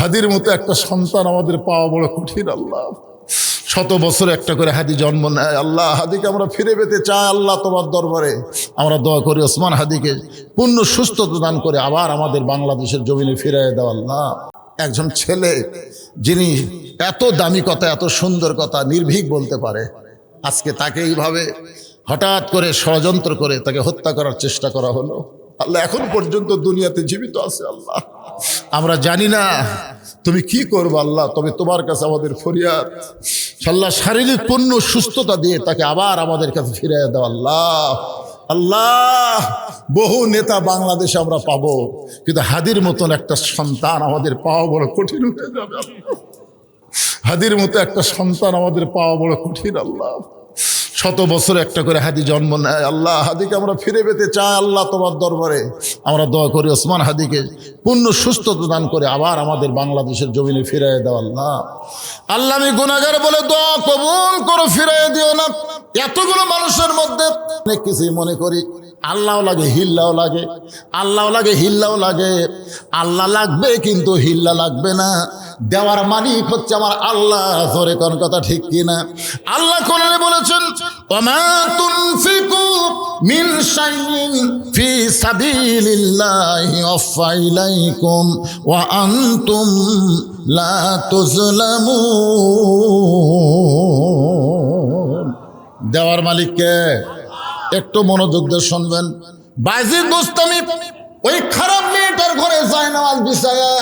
হাদির মতো একটা সন্তান আমাদের পাওয়া বড় কঠিন। আল্লাহ, শত বছর একটা করে হাদি জন্ম নেয়। আল্লাহ, হাদিকে আমরা ফিরে পেতে চাই। আল্লাহ, তোমার দরবারে আমরা দোয়া করি ওসমান হাদিকে পূর্ণ সুস্থতা দান করে আবার আমাদের বাংলাদেশের জমিনে ফিরিয়ে দাও। আল্লাহ, একজন ছেলে যিনি এত দামি কথা, এত সুন্দর কথা নির্ভীক বলতে পারে, আজকে তাকে এইভাবে হঠাৎ করে ষড়যন্ত্র করে তাকে হত্যা করার চেষ্টা করা হলো। আল্লাহ, এখন পর্যন্ত দুনিয়াতে জীবিত আছে। আল্লাহ, আমরা জানি না তুমি কি করবো আল্লাহ, তবে তোমার কাছে আমাদের ফরিয়াদ। আল্লাহ, শারীরিক পূর্ণ সুস্থতা দিয়ে তাকে আবার আমাদের কাছে ফিরিয়ে দাও। আল্লাহ, আল্লাহ, বহু নেতা বাংলাদেশে আমরা পাবো, কিন্তু হাদির মতন একটা সন্তান আমাদের পাওয়া বড় কঠিন হয়ে যাবে। হাদির মতো একটা সন্তান আমাদের পাওয়া বড় কঠিন। আল্লাহ, শত বছর একটা করে হাদি জন্ম নেয়। আল্লাহ, হাদিকে আমরা ফিরে পেতে চাই। আল্লাহ, তোমার দরবারে আমরা দোয়া করি ওসমান হাদিকে পূর্ণ সুস্থতা দান করে আবার আমাদের বাংলাদেশের জমিনে ফিরিয়ে দাও। আল্লাহ, আল্লাহ, আমি গুনাহগার বলে দোয়া কবুল করো, ফিরিয়ে দিও না। এতগুলো মানুষের মধ্যে অনেক কিছুই মনে করি আল্লাহ লাগে, হিল্লাও লাগে, আল্লাহ লাগে, হিল্লাও লাগে। আল্লাহ লাগবে কিন্তু হিল্লা লাগবে না। দেওয়ার মালিক হচ্ছে আমার আল্লাহ। ধরে কোন কথা ঠিক কিনা? আল্লাহ কোরআনে বলেছেন, ওমা তুনফিকু মিন শাইইন ফি সাবিলিল্লাহি ওয়াফা ইলাইকুম ওয়া আনতুম লা তুজলামুন। দেওয়ার মালিককে একটু মনোযোগ দিয়ে শুনবেন। বায়জিদ বুস্তামি ওই খারাপ মেয়েটার ঘরে যায় নামাজ বিছায়া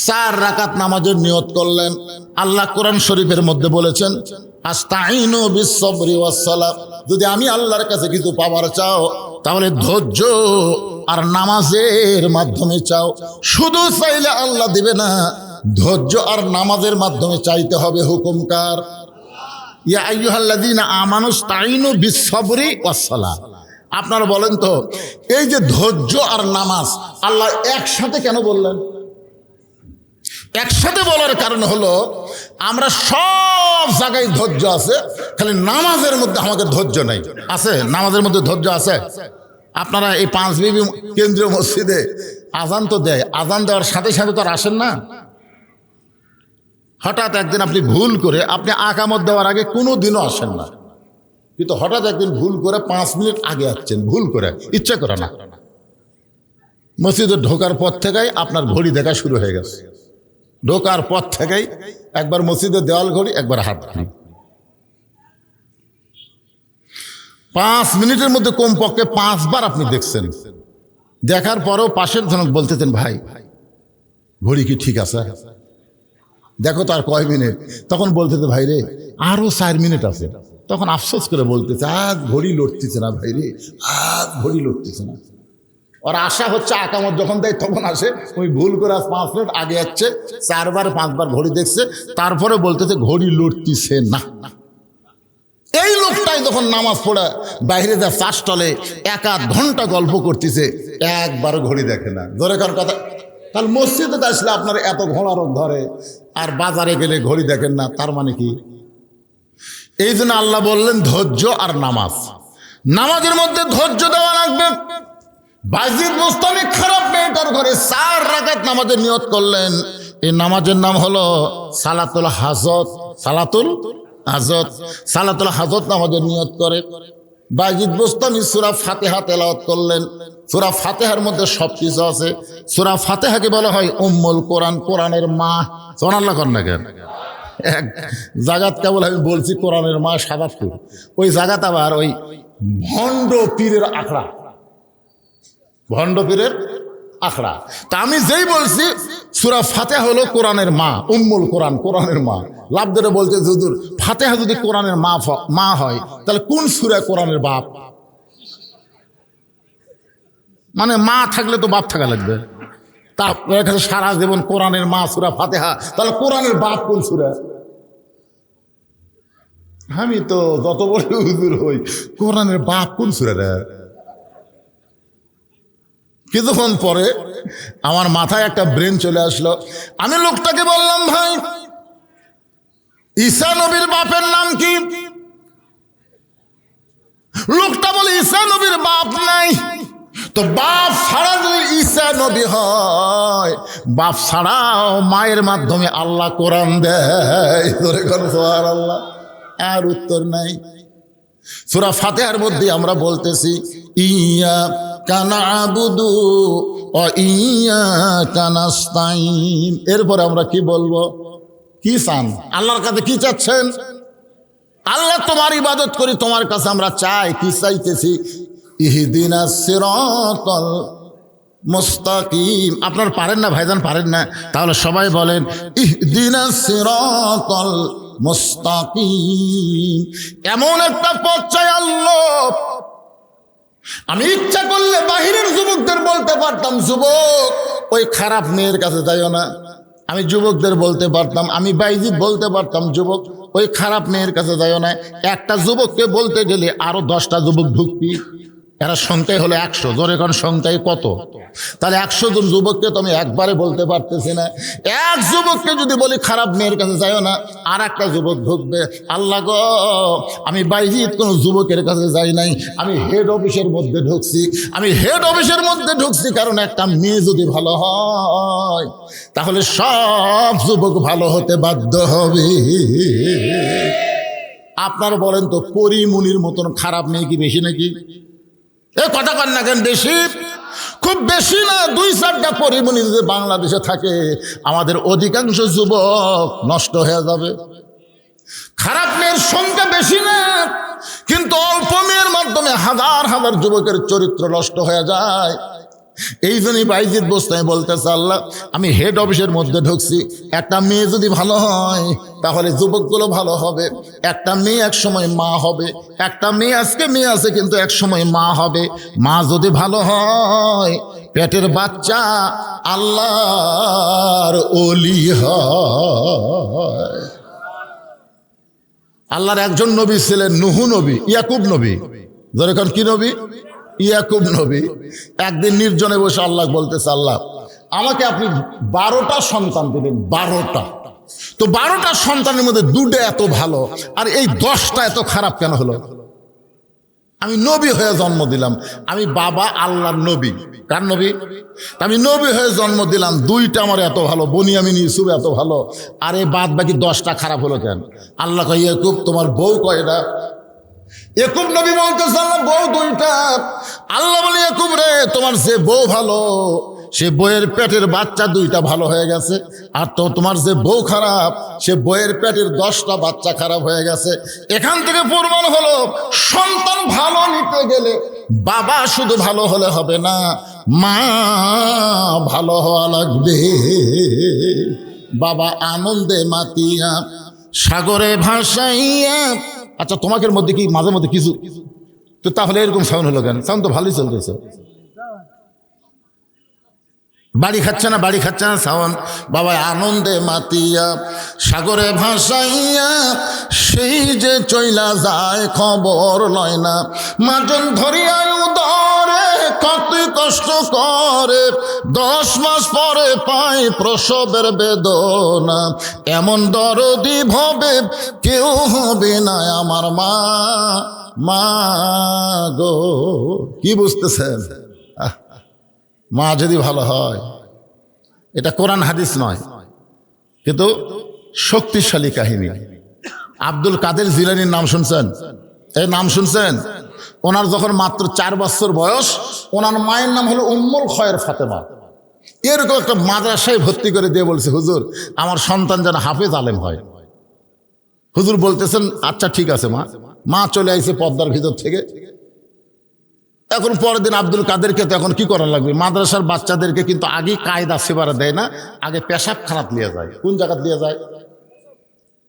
4 রাকাত নামাজের নিয়ত করলেন। আল্লাহ কোরআন শরীফের মধ্যে বলেছেন, আস্তাইনু বিস-সাবরি ওয়াস-সালাহ। যদি আমি আল্লাহর কাছে কিছু পাবার চাও তাহলে ধৈর্য আর নামাজের মাধ্যমে চাও। শুধু চাইলে আল্লাহ দিবে না, ধৈর্য আর নামাজের মাধ্যমে চাইতে হবে। হুকুম কার? ইয়া আইয়ুহাল্লাযীনা আমানু ইসতাঈনু বিস-সাবরি ওয়াস-সালাহ। আপনারা বলেন তো, এই যে ধৈর্য আর নামাজ আল্লাহ একসাথে কেন বললেন? একসাথে বলার কারণ হলো, আমরা সব জায়গায় ধৈর্য আছে, খালি নামাজের মধ্যে আমাদের ধৈর্য নাই। আছে? নামাজের মধ্যে ধৈর্য আছে? আপনারা এই 5 বিবি কেন্দ্রীয় মসজিদে আজান তো দেয়, আজান দেওয়ার সাথে সাথে তো আর আসেন না। হঠাৎ একদিন আপনি ভুল করে, আপনি আকামত দেওয়ার আগে কোনো দিনও আসেন না, কিন্তু হঠাৎ একদিন ভুল করে 5 মিনিট আগে আসছেন, ভুল করে, ইচ্ছা করে না। মসজিদে ঢোকার পর থেকেই আপনার ঘড়ি দেখা শুরু হয়ে গেছে। ঢোকার পর থেকেই একবার মসজিদের দেওয়াল ঘড়ি, একবার হাত ঘড়ি। 5 মিনিটের মধ্যে কমপক্ষে 5 বার আপনি দেখছেন। দেখার পরেও পাশের জনক বলতেছেন, ভাই ঘড়ি কি ঠিক আছে? দেখো তার কয় মিনিট। তখন বলতেছে, ভাই রে আরো 4 মিনিট আছে। তখন আফসোস করে বলতেছে, আজ ঘড়ি লড়তেছে না ভাই রে, আজ ঘড়ি লড়তেছে না। ওর আশা হচ্ছে আকামত যখন দেয় তখন আসে, ওই ভুল করে 5 মিনিট আগে যাচ্ছে, 4 বার 5 বার ঘড়ি দেখছে, তারপরে বলতেছে ঘড়ি লড়তেছে না। এই লোকটাই যখন নামাজ পড়ে বাইরে যা চা স্টলে 1-8 ঘন্টা গল্প করতেছে, একবারও ঘড়ি দেখে না। ধরে কার কথা? তাহলে মসজিদে আসলে আপনার এত ঘোড়ারোগ ধরে, আর বাজারে গেলে ঘড়ি দেখেন না, তার মানে কি? এই জন্য আল্লাহ বললেন ধৈর্য আর নামাজ। নামাজের মধ্যে ধৈর্য দেওয়া লাগবে। বায়জিদ বুস্তামি খারাপ মেয়েটার ঘরে 4 রাকাত নামাজের নিয়ত করলেন। এই নামাজের নাম হলো সালাতুল হাজত। সালাতুল হাজত, সালাতুল হাজত নামাজের নিয়ত করে বায়জিদ বুস্তামি সূরা ফাতিহা তেলাওয়াত করলেন। সূরা ফাতিহার মধ্যে সব কিছু আছে। সূরা ফাতিহাকে বলা হয় উম্মুল কোরআন, কোরআনের মা। সুবহানাল্লাহ কর না কেন? এক জায়গাত কেবল আমি বলছি কোরআনের মা সাদাতপুর, ওই জায়গাত আবার ওই ভণ্ড পীরের আখড়া, ভণ্ড পীরের আখড়া। তা আমি যেই বলছি সূরা ফাতিহা হলো কোরআনের মা, উম্মুল কোরআন, কোরআনের মা। লাভ ধরে বলতে, হুজুর ফাতিহা যদি কোরআনের মা হয় তাহলে কোন সূরা কোরআনের বাপ? মানে মা থাকলে তো বাপ থাকা লাগবে। তারপরে কাছে সারা জীবন কোরআনের মা সূরা ফাতিহা, তাহলে কোরআনের বাপ কোন সূরা? আমি তো যত বড় হুজুর হই, কোরআনের বাপ কোন সূরা রে? কিছুক্ষণ পরে আমার মাথায় একটা ব্রেন চলে আসলো। আমি লোকটাকে বললাম, ভাই ঈসা নবীর বাপের নাম কি? লোকটা বলে ঈসা নবীর বাপ নাই। তো বাপ ছাড়া যদি ঈসা নবী হয়, বাপ ছাড়াও মায়ের মাধ্যমে আল্লাহ কোরআন দেয়, ধরে কর সুবহানাল্লাহ। আর উত্তর নাই। সূরা ফাতিহার মধ্যে আমরা বলতেছি ইয়্যাকা না'বুদু ওয়া ইয়্যাকা নাস্তাঈন। এরপর আমরা কি বলবো? কি চান আল্লাহর কাছে? কি চাচ্ছেন? আল্লাহ তোমার ইবাদত করি, তোমার কাছে আমরা চাই। কি চাইতেছি? ইহদিনাস সিরাতাল মুস্তাকিম। আপনার পারেন না ভাইজান, পারেন না? তাহলে সবাই বলেন ইহদিনাস সিরাতাল মুস্তাকিম। এমন একটা পথ চাই আল্লাহ। আমি ইচ্ছা করলে বাহিরের যুবকদের বলতে পারতাম, যুবক ওই খারাপ মেয়ের কাছে যাইও না। আমি যুবকদের বলতে পারতাম, আমি বাইজিৎ বলতে পারতাম, যুবক ওই খারাপ মেয়ের কাছে যাইও না। একটা যুবককে বলতে গেলে আরো 10টা যুবক ঢুকবি। এরা সংখ্যায় হলো 100। জোরে কোন সংখ্যায় কত? তাহলে 100 জন যুবককে তো আমি একবারে বলতে পারতেছি না। এক যুবককে যদি বলি খারাপ মেয়ের কাছে যাইও না, আর একটা যুবক ঢুকবে। আল্লাহ গো, আমি বাইজিৎ কোনো যুবকের কাছে যাই নাই, আমি হেড অফিসের মধ্যে ঢুকছি। আমি হেড অফিসের মধ্যে ঢুকছি কারণ একটা মেয়ে যদি ভালো হয় তাহলে সব যুবক ভালো হতে বাধ্য হবে। আপনারা বলেন তো, পরিমুনির মতন খারাপ মেয়ে কি বেশি নাকি? এ কথা কন না কেন? বেশি? খুব বেশি না। 2-4টা পরিমণি যদি বাংলাদেশে থাকে, আমাদের অধিকাংশ যুবক নষ্ট হয়ে যাবে। খারাপ মেয়ের সংখ্যা বেশি না, কিন্তু অল্প মেয়ের মাধ্যমে হাজার হাজার যুবকের চরিত্র নষ্ট হয়ে যায়। এই জন্যই বাইজিৎ বোস্তামি বলতেছে, আল্লাহ আমি হেড অফিসের মধ্যে ঢুকছি, একটা মেয়ে যদি ভালো হয় তাহলে যুবকগুলো ভালো হবে। একটা মেয়ে এক সময় মা হবে। একটা মেয়ে আজকে মেয়ে আছে কিন্তু এক সময় মা হবে। মা যদি ভালো হয়, পেটের বাচ্চা আল্লাহর ওলি হয়। আল্লাহর একজন নবী ছিলেন নূহ নবী, ইয়াকুব নবী। যেরকম কি নবী? ইয়াকুব নবী। একদিন নির্জনে বসে আল্লাহ বলতেছে, আল্লাহ আমাকে আপনি 12টা সন্তান দিলেন, 12টা। তো 12টা সন্তানের মধ্যে 2টা এত ভালো, আর এই 10টা এত খারাপ কেন হলো? আমি নবী হয়ে জন্ম দিলাম, আমি বাবা আল্লাহর নবী। কার নবী? আমি নবী হয়ে জন্ম দিলাম, 2টা আমার এত ভালো, বনিয়ামিন ইউসুফ এত ভালো, আর এই বাদ বাকি 10টা খারাপ হলো কেন? আল্লাহ কয়, ইয়াকুব তোমার বউ কয়টা? ইয়াকুব নবী বলতেছে, আল্লাহ বউ 2টা। আল্লাহ বলে, ইয়াকুব রে তোমার যে বউ ভালো, সে বইয়ের পেটের বাচ্চা 2টা ভালো হয়ে গেছে, আর তো তোমার যে বউ খারাপ, সে বইয়ের পেটের 10টা বাচ্চা খারাপ হয়ে গেছে। এখান থেকে প্রমাণ হলো, সন্তান ভালো নিতে গেলে বাবা শুধু ভালো হলে হবে না, মা ভালো হওয়া লাগবে। বাবা আনন্দে মাতিয়া সাগরে ভাসাইয়া। আচ্ছা, তোমাদের মধ্যে কি মাঝে মধ্যে কিছু তো তাহলে এরকম সাউন্ড হলো কেন? সাউন্ড তো ভালোই চলতেছে। বাড়ি খাচ্ছে না, বাড়ি খাচ্ছে না সাউন্ড। বাবা আনন্দে মাতিয়া সাগরে ভাসাইয়া, সেই যে চইলা যায় খবর লয় না। মাজন ধরিয়া উদরে কত কষ্ট করে, 10 মাস পরে পায় প্রসবের বেদনা। এমন দরদি ভবে কেউ হবে না আমার মা, মা গো। কি বুঝতেছেন? মা যদি ভালো হয়, এটা কোরআন হাদিস নয়, কিন্তু শক্তিশালী কাহিনী। আব্দুল কাদের জিলানীর নাম শুনছেন? এই নাম শুনছেন? ওনার যখন মাত্র 4 বছর বয়স, ওনার মায়ের নাম হলো উম্মুল খয়ের ফাতেমা। এরকম একটা মাদ্রাসায় ভর্তি করে দিয়ে বলছে, হুজুর আমার সন্তান যেন হাফেজ আলেম হয়। হুজুর বলতেছেন, আচ্ছা ঠিক আছে মা। মা চলে আইছে পর্দার ভিতর থেকে। এখন পরের দিন আব্দুল কাদেরকে তো এখন কি করা লাগবে? মাদ্রাসার বাচ্চাদেরকে কিন্তু আগে কায়দা সেবারা দেয় না, আগে পেশাব খানাত নিয়ে যায়। কোন জায়গা দিয়ে যায়?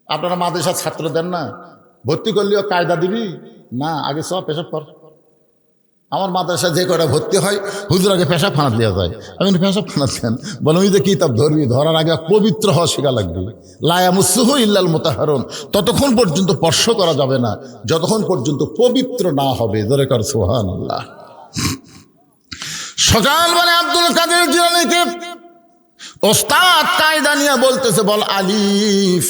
আপনারা মাদ্রাসার ছাত্র দেন না, ভর্তি করলেও কায়দা দিবি না, আগে সব পেশাব কর। আমার মাদ্রাসা যে কটা ভর্তি হয়, হুজুর আগে পেশাব খানাত নিয়ে যায়। আমি পেশাব খানাত দেন? বলে ওই যে কিতাব ধরবি, ধরার আগে পবিত্র হওয়া শেখা লাগবে। লায়ামুসুহু ইল্লাল মুতাহহারুন, ততক্ষণ পর্যন্ত স্পর্শ করা যাবে না যতক্ষণ পর্যন্ত পবিত্র না হবে। জোরে কর সুবহানাল্লাহ। সকাল মানে আব্দুল কাদের জিলানীকে ওস্তাদ কায়দা নিয়ে বলতেছে, বল আলিফ।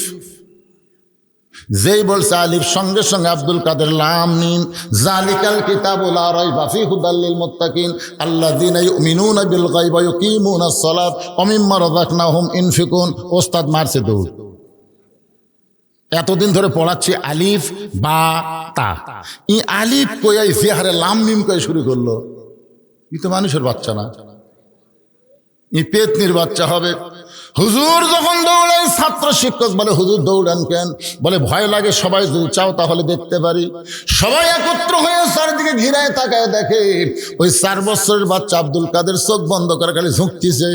যেই বলছে আলিফ, সঙ্গে সঙ্গে আব্দুল কাদের লাম মিম জালিকাল কিতাবু লা রাইবা ফীহি হুদাল লিল মুত্তাকিন আল্লাযীনা ইউমিনুনা বিল গায়বি ওয়া ইউকিমুনাস সালাত ওয়া মিম্মা রাযাকনাহুম ইনফিকুন। ওস্তাদ মারছে দৌড়। এতদিন ধরে পড়াচ্ছি আলিফ বা তা, ই আলিফ কইয়া ইফিহারে লাম মিম কয়ে শুরু করলো। ই তো মানুষের বাচ্চা না, ই পেতনির বাচ্চা হবে। হুজুর যখন দৌড়াই, ছাত্র শিক্ষক বলে হুজুর দৌড়ান কেন? বলে ভয় লাগে, সবাই যদি চাও তাহলে দেখতে পারি। সবাই একত্র হয়ে চারিদিকে ঘিরায় তাকায় দেখে ওই 4 বছরের বাচ্চা আব্দুল কাদের চোখ বন্ধ করে খালি ঝুঁকতিছে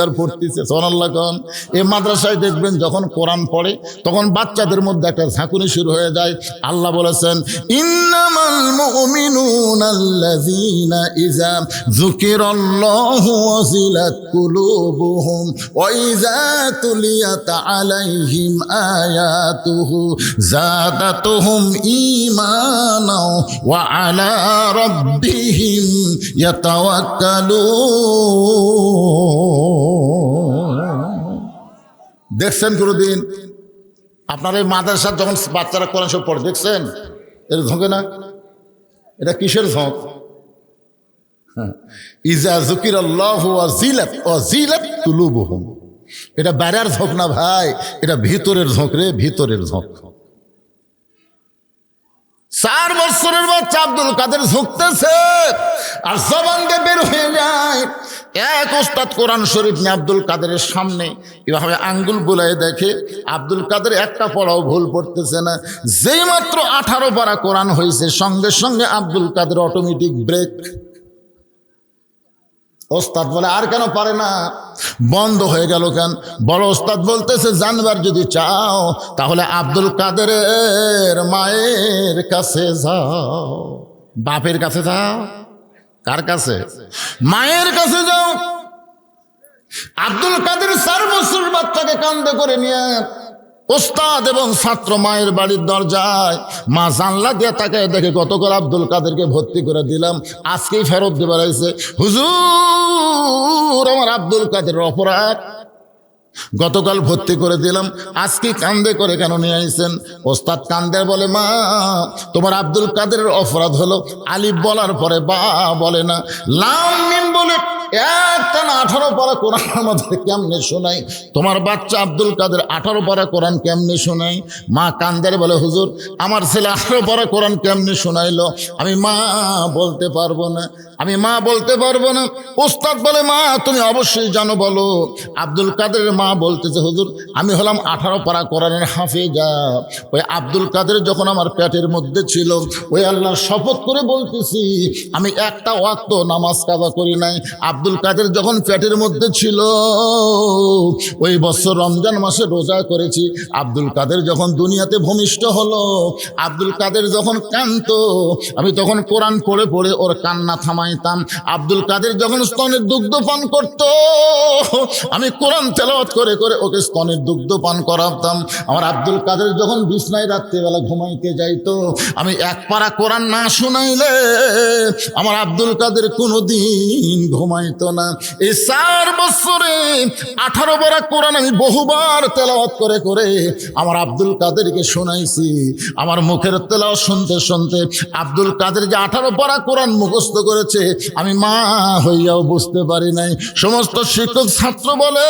আর পড়তিছে। সুবহানাল্লাহ কোন। এই মাদ্রাসায় দেখবেন যখন কোরআন পড়ে তখন বাচ্চাদের মধ্যে একটা ঝাঁকুনি শুরু হয়ে যায়। আল্লাহ বলেছেন ইন্নামাল মুমিনুনাল্লাযীনা ইযা যুকিরাল্লাহু ওয়াজিলাত কুলুবুহুম ওয়া ইযা তুলিয়াত আলাইহিম আয়াতুহু যাদাতুহুম ঈমানা ওয়া আলা রাব্বিহিম ইয়াতাওয়াক্কালুন। দেখছেন কোনদিন আপনার এই মাদ্রাসার যখন বাচ্চারা কোরআন শরীফ পড়ে দেখছেন? এর ঝোঁকে না? এটা কিসের ঝোঁক? ইযা যুকিরাল্লাহু ওয়াজিলাত কুলুবুহুম। এটা বাইরের ঝোঁক না ভাই, এটা ভিতরের ঝোঁক রে, ভিতরের ঝোঁক। 4 বছরের বাচ্চা আব্দুল কাদের ঝুঁকতেছে আর জবান দিয়ে বের হয়ে যায়। এক ওস্তাদ কোরআন শরীফ নিয়ে আব্দুল কাদেরের সামনে এভাবে আঙ্গুল বুলায় দেখে আব্দুল কাদের একটা পড়াও ভুল পড়তেছে না। যেই মাত্র 18 পারা কোরআন হয়েছে সঙ্গে সঙ্গে আব্দুল কাদের অটোমেটিক ব্রেক। ওস্তাদ বলে আর কেন পারে না? বন্ধ হয়ে গেল কেন? বড় ওস্তাদ বলতেছে জানবার যদি চাও তাহলে আব্দুল কাদেরের মায়ের কাছে যাও। বাপের কাছে যাও? কার কাছে? মায়ের কাছে যাও। আব্দুল কাদের 4 বছরের বাচ্চাকে কান্দে করে নিয়ে ওস্তাদ এবং ছাত্র মায়ের বাড়ির দরজায়। মা জানলা দিয়ে তাকায় দেখে গতকাল আব্দুল কাদেরকে ভর্তি করে দিলাম, আজকেই ফেরত দেবার আইছে। হুজুর আমার আব্দুল কাদের অপরাধ, গতকাল ভর্তি করে দিলাম, আজকে কান্দে করে কেন নিয়ে আইছেন? ওস্তাদ কান্দে বলে মা তোমার আব্দুল কাদেরের অপরাধ হলো আলিফ বলার পরে বা বলে না, লাম মিম বলে একটানা 18 পারা কোরআন আমাদের কেমনে শোনাই? তোমার বাচ্চা আব্দুল কাদের 18 পারা কোরআন কেমনে শোনাই? মা কান্দারে বলে হুজুর আমার ছেলে 18 পারা কোরআন কেমনে শোনাইলো? আমি মা বলতে পারবো না, আমি মা বলতে পারবো না। ওস্তাদ বলে মা তুমি অবশ্যই জানো, বলো। আব্দুল কাদেরের মা বলতেছে হুজুর আমি হলাম 18 পারা কোরআনের হাফেজা। ওই আব্দুল কাদের যখন আমার পেটের মধ্যে ছিল ওই আল্লাহর শপথ করে বলতেছি আমি একটা ওয়াক্ত নামাজ কাজা করি নাই। আব্দুল কাদের যখন পেটের মধ্যে ছিল ওই বছর রমজান মাসে রোজা করেছি। আব্দুল কাদের যখন দুনিয়াতে ভূমিষ্ঠ হলো, আব্দুল কাদের যখন কাঁদতো আমি তখন কোরআন পড়ে পড়ে ওর কান্না থামাইতাম। আব্দুল কাদের যখন স্তনের দুগ্ধ পান করত আমি কোরআন তেলাওয়াত করে করে ওকে স্তনের দুগ্ধ পান করাতাম। আমার আব্দুল কাদের যখন বিছনায় রাত্রিবেলা ঘুমাইতে যাইতো আমি 1 পারা কোরআন না শুনাইলে আমার আব্দুল কাদের কোনোদিন ঘুমাইতো না। এই 4 বছরে 18 পারা কোরআন আমি বহুবার তেলাওয়াত করে করে আমার আব্দুল কাদেরকে শোনাইছি। আমার মুখের তেলাওয়াত শুনতে শুনতে আব্দুল কাদের যে 18 পারা কোরআন মুখস্থ করেছে আমি মা হইয়াও বুঝতে পারি নাই। সমস্ত শিক্ষক ছাত্র বলে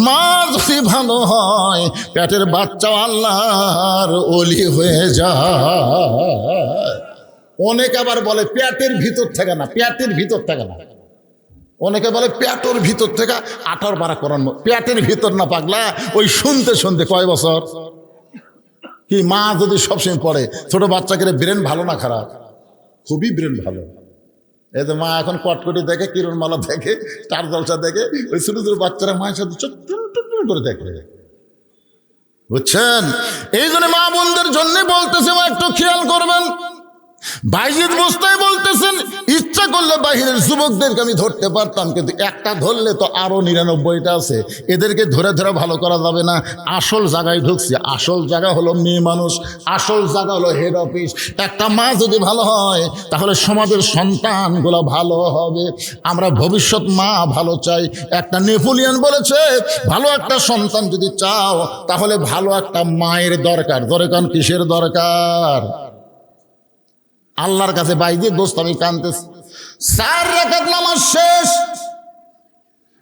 মা যদি ভালো হয় পেটের বাচ্চাও আল্লাহর ওলি হয়ে যায়। অনেক আবার বলে পেটের ভিতর থেকে না, পেটের ভিতর থেকে না। অনেকে বলে পেটের ভিতর থেকে 18 পারা কোরআন। পেটের ভিতর না পাগলা, ওই শুনতে শুনতে কয় বছর কি মা যদি সবসময় পড়ে। ছোট বাচ্চাকে ব্রেন ভালো না খারাপ? খুবই ব্রেন ভালো। এই যে মা এখন কটকটি দেখে, কিরণমালা দেখে, স্টার জলসা দেখে, ওই ছোট ছোট বাচ্চারা মায়ের সাথে চুপ করে দেখে, বুঝছেন? এই জন্য মা বোনদের জন্য বলতেছে মা একটু খেয়াল করবেন। বাইজিদ বুস্তামি বলতেছেন, ইচ্ছা করলে বাহিরের যুবকদেরকে আমি ধরতে পারতাম, কিন্তু একটা ধরলে তো আরো 99টা আছে, এদেরকে ধরে ধরে ভালো করা যাবে না। আসল জায়গায় ঢুকছি। আসল জায়গা হলো মেয়ে মানুষ, আসল জায়গা হলো হেড অফিস। একটা মা যদি ভালো হয় তাহলে সমাজের সন্তানগুলো ভালো হবে। আমরা ভবিষ্যৎ মা ভালো চাই। একটা নেপোলিয়ন বলেছে, ভালো একটা সন্তান যদি চাও তাহলে ভালো একটা মায়ের দরকার। দরকার কিসের দরকার? আল্লাহর কাছে বাইজিদ বুস্তামি কাঁদতেছে। 4 রাকাত নামাজ শেষ।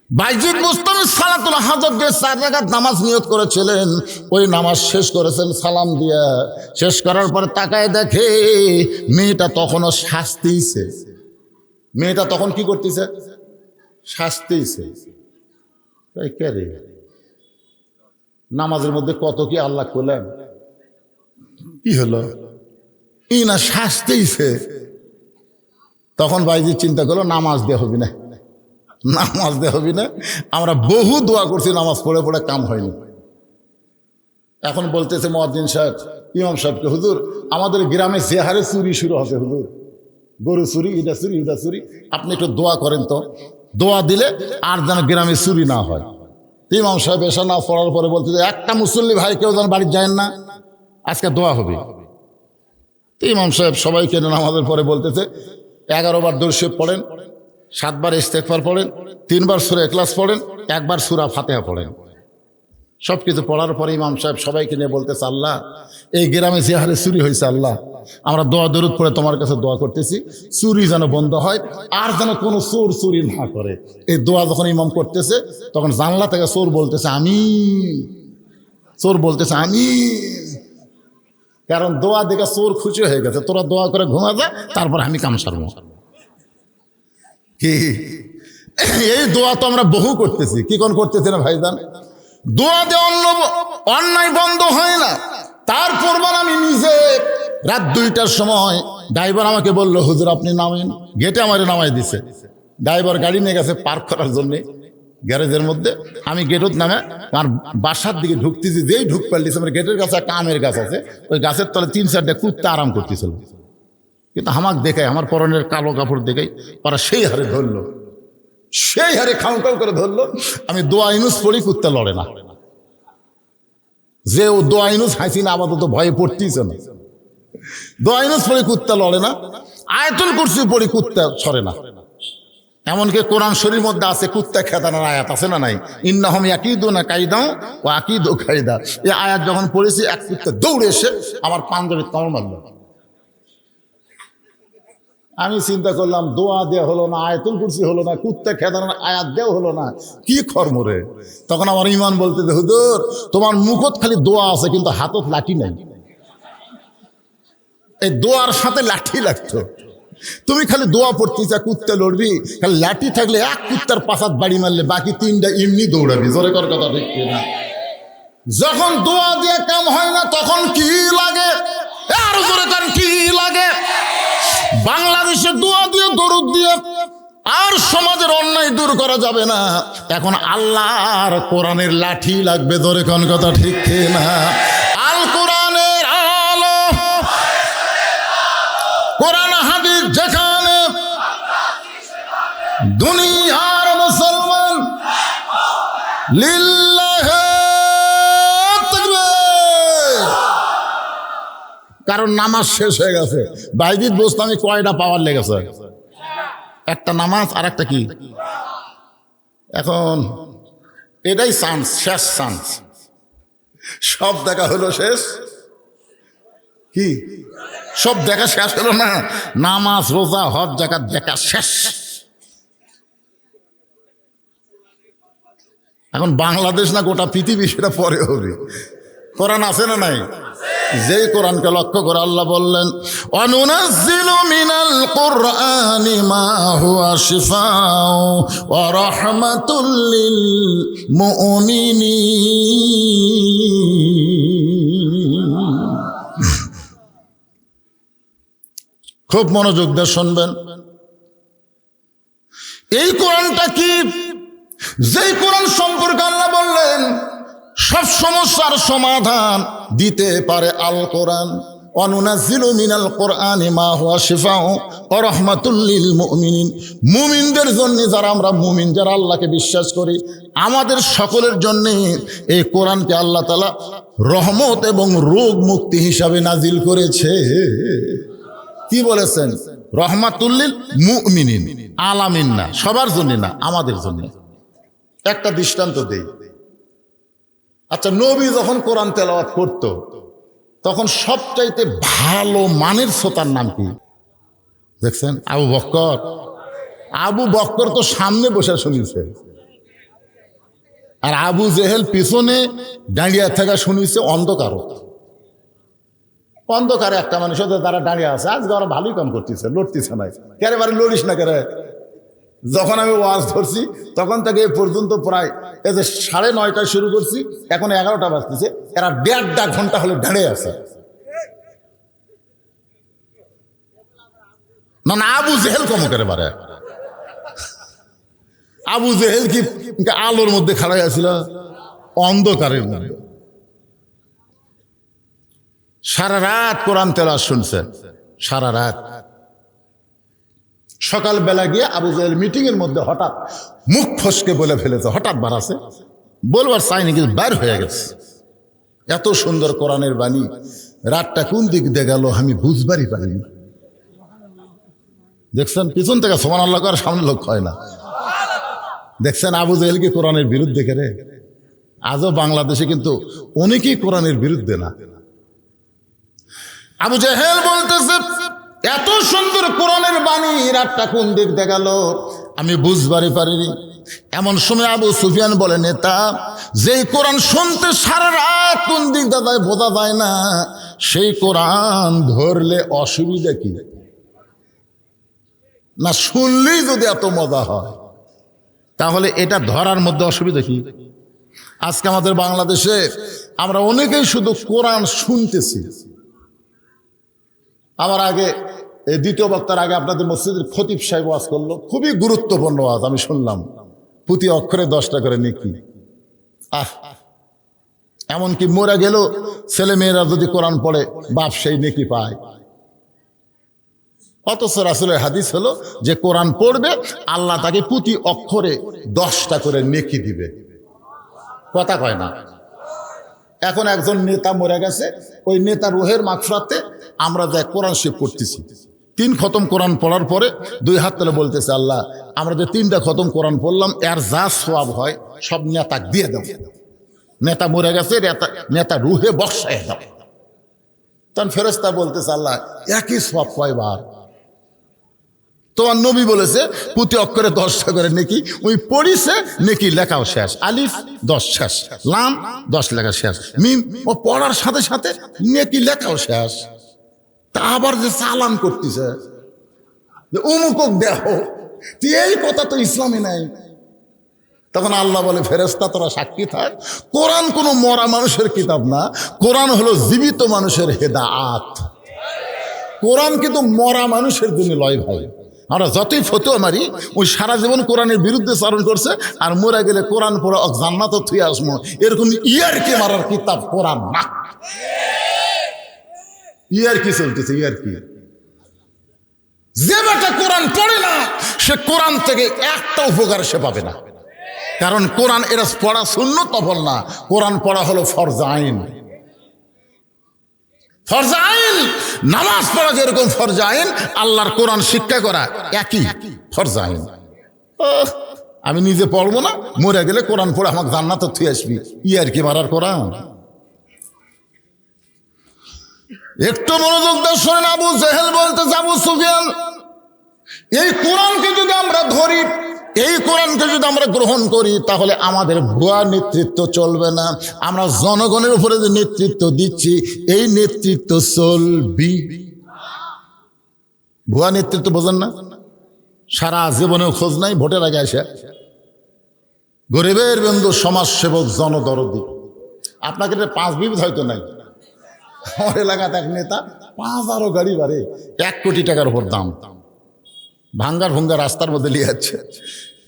বাইজিদ বুস্তামি সালাতুল হাজত দিয়ে 4 রাকাত নামাজ নিয়ত করেছিলেন। ওই নামাজ শেষ করেছেন সালাম দিয়া। শেষ করার পরে তাকায় দেখে মেয়েটা তখনও শাস্তিছে। মেয়েটা তখন কি করতেছে? শাস্তিছে। কে রে? নামাজের মধ্যে কত কি আল্লাহ করলেন, কি হলো? ই না শাস্তিছে। তখন বাইজি চিন্তা করলো, নামাজ দিয়ে হবি না, নামাজ দিয়ে হবি না। আমরা বহু দোয়া করছি, নামাজ পড়ে পড়ে কাম হয়নি। এখন বলতেছে মুয়াজ্জিন সাহেব, ইমাম সাহেবকে, হুজুর আমাদের গ্রামে যে হারে চুরি শুরু হচ্ছে, হুজুর গরু চুরি, এটা চুরি, এটা চুরি, আপনি একটু দোয়া করেন তো। দোয়া দিলে আর যেন গ্রামে চুরি না হয়। ইমাম সাহেব এসে না পড়ার পরে বলতেছে, একটা মুসল্লি ভাই কেউ যেন বাড়ি যায় না, আজকে দোয়া হবে। ইমাম সাহেব সবাইকে নামাজের পরে বলতেছে, 11 বার দরুদ শরীফ পড়েন, 7 বার ইস্তেগফার পড়েন, 3 বার সূরা ইখলাস পড়েন, 1 বার সূরা ফাতিহা পড়েন। সব কিছু পড়ার পরে ইমাম সাহেব সবাইকে নিয়ে বলতেছে, আল্লাহ এই গ্রামে যে হারে চুরি হয়েছে, আল্লাহ আমরা দোয়া দরুদ পড়ে তোমার কাছে দোয়া করতেছি, চুরি যেন বন্ধ হয়, আর যেন কোনো চোর চুরি না করে। এই দোয়া যখন ইমাম করতেছে তখন জানলা থেকে চোর বলতেছে আমিন, চোর বলতেছে আমিন। কারণ দোয়া দেখে চোর খুশি হয়ে গেছে, তোরা দোয়া করে ঘুমা যা, তারপর আমি কাম সারবো। কি এই দোয়া তো আমরা বহু করতেছি, কি কোন করতেছি না ভাইজান? দোয়া দিয়ে অন্যায় বন্ধ হয় না। তারপর আমি নিজে রাত 2টার সময় ড্রাইভার আমাকে বললো, হুজুর আপনি নামেন। গেটে আমারে নামাই দিছে। ড্রাইভার গাড়ি নিয়ে গেছে পার্ক করার জন্যে গ্যারেজের মধ্যে। আমি গেটত নামে আমার বাসার দিকে ঢুকতেছি, যেই ঢুক পারলিছে, আমার গেটের কাছে একটা আমের গাছ আছে, ওই গাছের তলে 3-4টা কুত্তা আরাম করতেছিল। কিন্তু আমাকে দেখাই, আমার পরনের কালো কাপড় দেখাই, ওরা সেই হারে ধরলো, সেই হারে খাও খাও করে ধরলো। আমি দোয়া ইনুস পড়ি, কুত্তা লড়ে না। যে ও দোয়া ইনুস হাসিনা আপাতত ভয়ে পড়তেছে না। দোয়া ইনুস পড়ি কুত্তা লড়ে না, আয়াতুল কুরসি পড়ি কুত্তা ছড়ে না। এমনকি কোরআন শরীফের মধ্যে আছে কুত্তা খেদানোর আয়াত, আছে না নাই? ইন্নাহুম ইয়াকিদুনা কাইদা ওয়া আকিদু কাইদা। এই আয়াত যখন পড়েছি, এক কুত্তা দৌড়ে এসে আমার পাঞ্জাবির কামড় মারল। আমি চিন্তা করলাম, দোয়া দেওয়া হলো না, আয়াতুল কুরসি হলো না, কুত্তা খেদানোর আয়াত দেওয়া হলো না, কি কর্মরে। তখন আমার ইমান বলতে, হুজুর তোমার মুখত খালি দোয়া আছে কিন্তু হাতত লাঠি নাই। এই দোয়ার সাথে লাঠি লাগতো। তুমি খালি দোয়া পড়তে চা, কুত্তা লড়বি, খালি লাঠি থাকলে এক কুত্তার পাশাত বাড়ি মারলে বাকি 3টা এমনি দৌড়াবি। জোরে কর কথা, ঠিক না? যখন দোয়া দিয়ে কাম হয় না তখন কি লাগে? আর জোরে কর, কি লাগে? বাংলাদেশে দোয়া দিয়ে দরুদ দিয়ে আর সমাজের অন্যায় দূর করা যাবে না। এখন আল্লাহর কোরআনের লাঠি লাগবে। জোরে কোন কথা, ঠিক না? আল কোরআনের আলো, কোরআন হাদিস যেখানে, দুনিয়ার মুসলমান লিল্লাহে তাকবীর। কারণ নামাজ শেষ হয়ে গেছে। বাইজিদ বুস্তামি কয়টা পাওয়ার লেগেছে? একটা নামাজ আর একটা কি? এখন এটাই চান্স, শেষ চান্স। সব দেখা হলো শেষ, কি সব দেখা শেষ হলো না? নামাজ রোজা হজ যাকাত দেখা শেষ। এখন বাংলাদেশ না গোটা পৃথিবী সেটা পরে হবে। কোরআন আছে না নাই? যেই কোরআনকে লক্ষ্য করে আল্লাহ বললেন, অনুনাজ্জিলু মিনাল কুরআনি মা হুয়া শিফাউ ওয়া রাহমাতুল লিল মুমিনিন। খুব মনোযোগ দিয়ে শুনবেন। এই কোরআনটা কি? যেই কোরআন সম্পর্কে আল্লাহ বললেন সব সমস্যার সমাধান দিতে পারে আল কোরআন। অনুনাজ্জিলু মিনাল কোরআনি মা হুয়া শিফাউ ওয়া রাহমাতুল লিল মুমিনিন। মুমিনদের জন্য, যারা আমরা মুমিন, যারা আল্লাহকে বিশ্বাস করি, আমাদের সকলের জন্য এই কোরআনকে আল্লাহ তাআলা রহমত এবং রোগ মুক্তি হিসাবে নাজিল করেছে। কি বলেছেন? রহমাতুল লিল মুমিনিন, আলামিন না, সবার জন্য না, আমাদের জন্য। একটা দৃষ্টান্ত দেই। আচ্ছা, নবী যখন কোরআন তেলাওয়াত করত, তখন সবচাইতে ভালো মানের শ্রোতার নাম কি দেখছেন? আবু বকর। আবু বকর তো সামনে বসে শুনিছে, আর আবু জেহেল পিছনে দাঁড়িয়ে থাকা শুনিছে অন্ধকার। অন্ধকারে একটা মানুষের তারা দাঁড়িয়ে আছে, আজকে ওরা ভালোই কাম করতেছে, লড়তেছে না। কেরে বারে লড়িস না কেরে। যখন আমি ওয়াজ ধরছি তখন থেকে এ পর্যন্ত প্রায় এই যে 9:30টায় শুরু করছি, এখন 11টা বাজতেছে, এরা 1.5 ঘন্টা হলে দাঁড়িয়ে আছে। না না, আবু জেহেল কম করে পারে। আবু জেহেল কি আলোর মধ্যে খাড়াই আছিল? অন্ধকারের মধ্যে সারা রাত কোরআন তেলাওয়াত শুনছে, সারা রাত। সকালবেলা গিয়ে আবু জেহেল মিটিং এর মধ্যে হঠাৎ মুখ ফসকে বলে ফেলেছে, হঠাৎ বাড়াছে, বলবার চাইনি কিন্তু বাইর হয়ে গেছে। এত সুন্দর কোরআনের বাণী, রাতটা কোন দিক দিয়ে গেল আমি বুঝবারই পারিনি। দেখছেন, পিছন থেকে সুবহানাল্লাহ আর সামনে লোক হয় না। দেখছেন আবু জেহেল কি কোরআনের বিরুদ্ধে করে? আজও বাংলাদেশে কিন্তু অনেকেই কোরআনের বিরুদ্ধে না। আবু জেহেল বলতেছে, এত সুন্দর কোরআনের বাণী, রাতটা কোন দিক দিয়ে গেল আমি বুঝবারই পারিনি। এমন সময় আবু সুফিয়ান বলে, নেতা, যেই কোরআন শুনতে সারা রাত কোন দিক দিয়ে বোঝা যায় না, সেই কোরআন ধরলে অসুবিধা কি? না শুনলেই যদি এত মজা হয়, তাহলে এটা ধরার মধ্যে অসুবিধা কি? আজকে আমাদের বাংলাদেশে আমরা অনেকেই শুধু কোরআন শুনতেছি। আমার আগে এই দ্বিতীয় বক্তার আগে আপনাদের মসজিদের খতিব সাহেব ওয়াজ করলো, খুবই গুরুত্বপূর্ণ ওয়াজ, আমি শুনলাম। প্রতি অক্ষরে 10টা করে নেকি। এমনকি মরে গেল ছেলে মেয়েরা যদি কোরআন পড়ে, বাপ সেই নেকি পায়। অথচ রাসূলের হাদিস হলো যে কোরআন পড়বে, আল্লাহ তাকে প্রতি অক্ষরে 10টা করে নেকি দিবে। কথা কয় না। এখন একজন নেতা মরে গেছে, ওই নেতা রুহের মাগফিরাতে আমরা যা কোরআন শরীফ পড়তেছি, 3 খতম কোরআন পড়ার পরে 2 হাত তুলে বলতেছে, আল্লাহ আমরা যে 3টা খতম কোরআন পড়লাম, এর যা সওয়াব হয় সব নেতাকে দিয়ে দাও। নেতা মরে গেছে, নেতা রুহে বক্সায় দাও। তখন ফেরেশতা বলতেছে, আল্লাহ একই সওয়াব কয়বার? তোমার নবী বলেছে প্রতি অক্ষরে 10টা করে নেকি। ওই পড়িছে, নেকি লেখাও শেষ। আলিফ 10 শেষ, লাম 10 লেখা শেষ, মিম ও পড়ার সাথে সাথে নেকি লেখাও শেষ। তা আবার যে চালান করতেছে যে অমুকক দেখো, এই কথা তো ইসলামে নাই। তখন আল্লাহ বলে, ফেরেশতা তোরা সাক্ষী থাক, কোরআন কোনো মরা মানুষের কিতাব না, কোরআন হলো জীবিত মানুষের হেদায়াত। কোরআন কিন্তু মরা মানুষের জন্য লয় ভাই। আমরা যতই ফতোয়া মারি, ওই সারা জীবন কোরআনের বিরুদ্ধে চারণ করছে, আর মরে গেলে কোরআন পড়ে জান্নাত থুয়ে আসবো, এরকম ইয়ারকি মারার কিতাব কোরআন না। ইয়ারকি চলতেছে, ইয়ারকি। যে বেটা কোরআন পড়ে না, সে কোরআন থেকে একটা উপকার সে পাবে না। কারণ কোরআন এরা পড়া সুন্নত নফল না, কোরআন পড়া হলো ফরজ আইন। ফরজ আইন, নামাজ পড়া যেরকম ফরজ আইন, আল্লাহর কোরআন শিক্ষা করা একই ফরজ আইন। আমি নিজে পড়বো না, মরে গেলে কোরআন পড়ে আমাকে জান্নাতে থুয়ে আসবি, ইয়ারকি মারার কোরআন। একটু মনোযোগ দিয়ে শোনেন, আবু জেহেল বলতে, আবু সুফিয়ান, এই কোরআনকে যদি আমরা ধরি, এই কোরআনকে যদি আমরা গ্রহণ করি, তাহলে আমাদের ভুয়া নেতৃত্ব চলবে না। আমরা জনগণের উপরে যে নেতৃত্ব দিচ্ছি, এই নেতৃত্ব চলবি। ভুয়া নেতৃত্ব বোঝেন না? সারা জীবনেও খোঁজ নাই, ভোটের আগে আসে গরিবের বন্ধু, সমাজসেবক, জনদরদি। আপনাকে 5 বিবিধ হয়তো নাই। আমার এলাকাতে এক নেতা 5,000 গাড়ি বাড়ে, 1 কোটি টাকার উপর দাম, ভাঙ্গার ভুঙ্গার রাস্তার মধ্যে নিয়ে যাচ্ছে।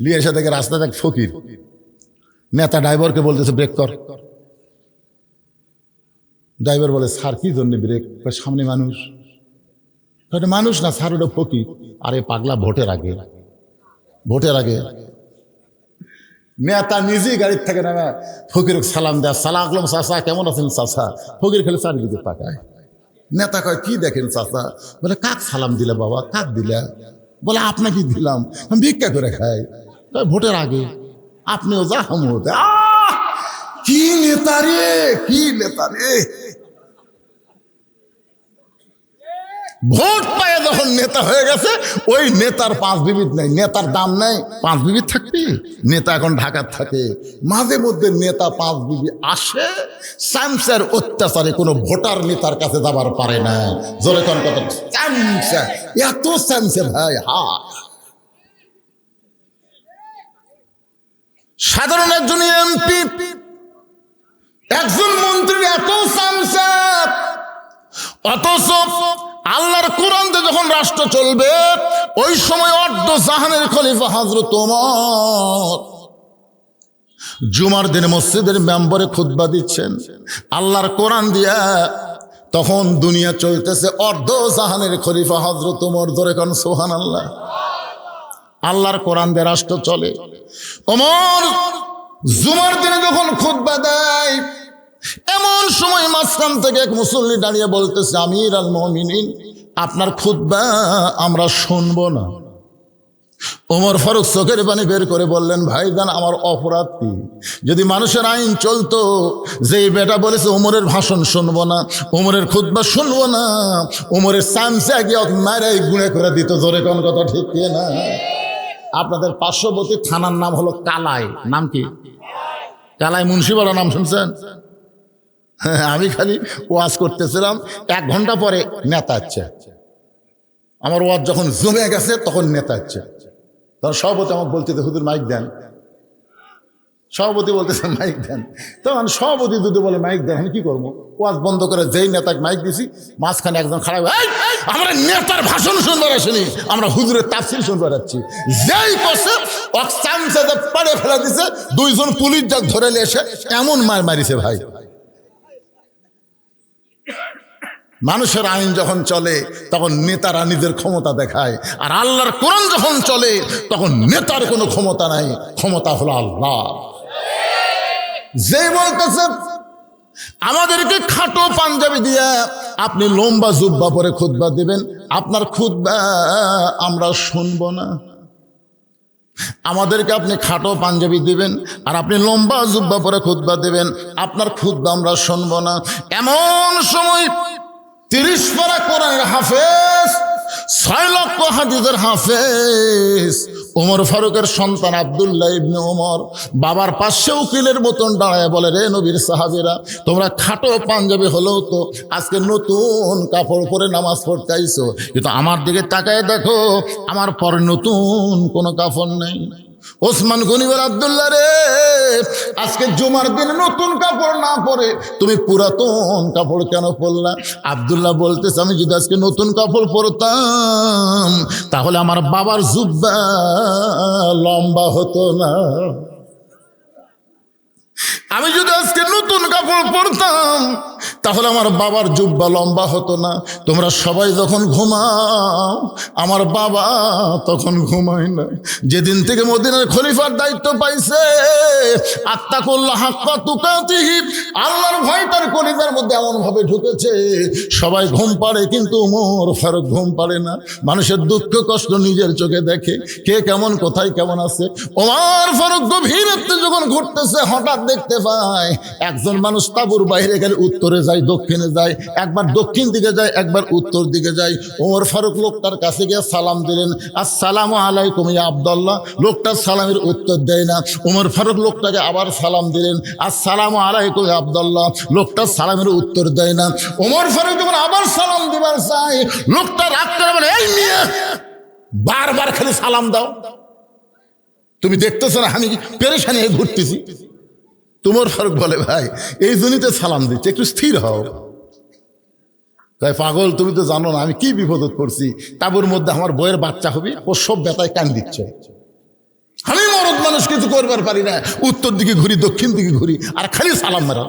নিয়ে এসে থেকে রাস্তাতে এক ফকির নেতা ড্রাইভারকে বলতেছে, ব্রেক কর। ড্রাইভার বলে স্যার কি জন্য ব্রেক? সামনে মানুষ। ওটা মানুষ না স্যার, ওটা ফকির। আরে পাগলা, ভোটের আগে নেতা নিজেই গাড়ির থেকে নামে ফকির সালাম দেয়, সালাম আলাইকুম চাচা, কেমন আছেন চাচা? ফকির খেলে চারিদিকে তাকায়। নেতা কয় কি দেখেন চাচা? বলে কাক সালাম দিলে বাবা, কাক দিলে? বলে আপনাকে দিলাম, আমি ভিক্ষা করে খাই। ভোটের আগে আপনিও যা আমিও যা। কি নেতা রে, কি নেতা রে! ভোট পায়ে যখন নেতা হয়ে গেছে, ওই নেতার 5 বিবিধ নেই, নেতার দাম নেই। 5 বিবিধ থাকবি? নেতা এখন ঢাকার থাকে, মাঝে মধ্যে নেতা 5 বিবি আসে। স্যামসের অত্যাচারে কোনো ভোটার নেতার কাছে যাবার পারে না। জোরে কোন কথা, স্যামসে, এত স্যামসে ভাই। সাধারণ একজন এমপি, একজন মন্ত্রী এত স্যামসে, অথচ আল্লাহর কোরআনে যখন রাষ্ট্র চলবে, ওই সময় অর্ধ জাহানের খলিফা হযরত ওমর জুমার দিনে মসজিদের মেম্বরে খুতবা দিচ্ছেন আল্লাহর কোরআন দিয়া। তখন দুনিয়া চলতেছে, অর্ধ জাহানের খলিফা হযরত ওমর। ধরে কোন সুবহানাল্লাহ। আল্লাহর কোরআন দিয়ে রাষ্ট্র চলে। ওমর জুমার দিনে যখন খুতবা দেয়, এমন সময় মাঝখান থেকে এক মুসল্লি দাঁড়িয়ে বলতেছে, আমির আল মুমিনিন, আপনার খুতবা আমরা শুনবো না। ওমর ফারুক চোখের পানি বের করে বললেন, ভাইজান আমার অপরাধ কি? যদি মানুষের আইন চলতো, যে বেটা বলেছে ওমরের ভাষণ শুনবো না, ওমরের খুতবা শুনবো না, ওমরের সামসে গিয়ে মারাই গুঁড়ে করে দিত। জোরে কোন কথা ঠিক না? আপনাদের পার্শ্ববর্তী থানার নাম হলো কালাই। নাম কি? কালাই মুন্সিপাড়া, নাম শুনছেন? আমি খালি ওয়াজ করতেছিলাম, 1 ঘন্টা পরে নেতা আসছে। আমার ওয়াজ যখন জমে গেছে তখন নেতা আসছে। তখন সভাপতি আমাকে বলতেছে, হুজুর মাইক দেন। সভাপতি বলতেছে মাইক দেন। তখন সভাপতি যদি বলে মাইক দেন, আমি কি করবো? ওয়াজ বন্ধ করে যেই নেতাকে মাইক দিছি, মাঝখানে একজন খারাপ, আমরা নেতার ভাষণ শুনবার আসিনি, আমরা হুজুরের তাফসীর শুনবার যাচ্ছি। যেই কষে অক্সামসে পাড়ে ফেলা দিছে, 2 জন পুলিশ যাক ধরে এসে এমন মারিছে ভাই। মানুষের আইন যখন চলে তখন নেতারা নিজের ক্ষমতা দেখায়, আর আল্লাহর কোরআন যখন চলে তখন নেতার কোনো ক্ষমতা নাই, ক্ষমতা হলো আল্লাহ। যে বলতেছে আমাদেরকে খাটো পাঞ্জাবি দিয়ে আপনি লম্বা জুব্বা পরে খুতবা দিবেন, আপনার খুতবা আমরা শুনবো না। আমাদেরকে আপনি খাটো পাঞ্জাবি দিবেন আর আপনি লম্বা জুব্বা পরে খুতবা দিবেন, আপনার খুতবা আমরা শুনবো না। এমন সময় 30 পারা কোরআনের হাফেজ, 6 লক্ষ হাদিসের হাফেজ ওমর ফারুকের সন্তান আব্দুল্লাহ ইবনে ওমর বাবার পাশে উকিলের মতন দাঁড়ায় বলে, রে নবীর সাহাবীরা, তোমরা খাটো পাঞ্জাবি হলেও তো আজকে নতুন কাপড় পরে নামাজ পড়তে আইছো, কিন্তু আমার দিকে তাকায় দেখো, আমার পরে নতুন কোনো কাপড় নেই। ওসমান গনি বলে, আব্দুল্লাহ রে, আজকে জুমার দিন নতুন কাপড় না পরে তুমি পুরাতন কাপড় কেন পরলা? আব্দুল্লাহ বলতেছে, আমি যদি আজকে নতুন কাপড় পরতাম তাহলে আমার বাবার জুব্বা লম্বা হতো না। আমি যদি আজকে নতুন কাপড় পরতাম তাহলে আমার বাবার জুব্বা লম্বা হতো না। তোমরা সবাই যখন ঘুমাও, আমার বাবা তখন ঘুমায় না। যেদিন থেকে মদিনার খলিফার দায়িত্ব পাইছে, আত্তাকুল্লাহ হাক্কা তুকাতিহি, আল্লাহর ভয় তার কলিজার মধ্যে এমন ভাবে ঢুকেছে, সবাই ঘুম পাড়ে কিন্তু ওমর ফারুক ঘুম পাড়ে না। মানুষের দুঃখ কষ্ট নিজের চোখে দেখে, কে কেমন কোথায় কেমন আছে। ওমর ফারুক গভীর রাতে যখন ঘুরতেছে, হঠাৎ দেখতে পায় একজন মানুষ তাঁবুর বাইরে গেলে উত্তরে যায়, দক্ষিণে যায়, একবার দক্ষিণ দিকে যায়, একবার উত্তর দিকে যায়। ওমর ফারুক লোকটার কাছে গিয়ে সালাম দিলেন, আসসালামু আলাইকুম ইয়া আব্দুল্লাহ। লোকটা সালামের উত্তর দেয় না। ওমর ফারুক লোকটাকে আবার সালাম দিলেন, আসসালামু আলাইকুম ইয়া আব্দুল্লাহ। লোকটা সালামের উত্তর দেয় না। ওমর ফারুক যখন আবার সালাম দিবার চায়, লোকটা রাগ করে বলে, এই মেয়ে, বারবার খালি সালাম দাও, তুমি দেখতেছো না আমি পেরেশানি হয়ে ঘুরতেছি। তোমার ফারুক বলে, ভাই এই জন্যই সালাম দিচ্ছে, একটু স্থির হও। তাই পাগল, তুমি তো জানো না আমি কি বিপদ করছি। তাবুর মধ্যে আমার বইয়ের বাচ্চা হবে, ও সব ব্যথায় কান দিচ্ছে। আমি মরদ মানুষ কিছু করবার পারি না, উত্তর দিকে ঘুরি, দক্ষিণ দিকে ঘুরি, আর খালি সালাম মেরা।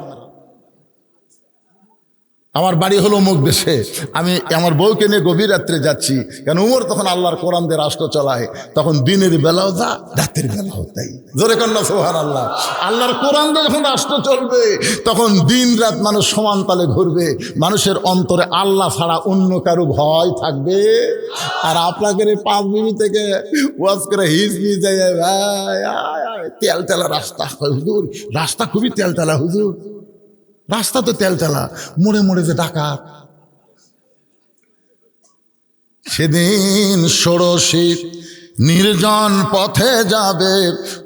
আমার বাড়ি হলো অমুক দেশে, আমি আমার বউকে নিয়ে গভীর রাত্রে যাচ্ছি, কেন উমর তখন আল্লাহর কোরআন দিয়ে রাষ্ট্র চালায়, তখন দিনের বেলাও যা রাতের বেলাও তাই। জোরে কন্যা সুবহানাল্লাহ। আল্লাহর কোরআন দিয়ে যখন রাষ্ট্র চলবে তখন দিন রাত মানুষ সমান তালে ঘুরবে, মানুষের অন্তরে আল্লাহ ছাড়া অন্য কারো ভয় থাকবে। আর আপনাকে 5 মিনিট থেকে ওয়াজ করে হিজ নিয়ে যায়, ভাই তেলতেলা রাস্তা, হুজুর রাস্তা খুবই তেলতেলা, হুজুর রাস্তা তো তেলতেলা, মোড়ে মোড়ে যে ডাকাত। সেদিন ষোড়শী নির্জন পথে যাবে,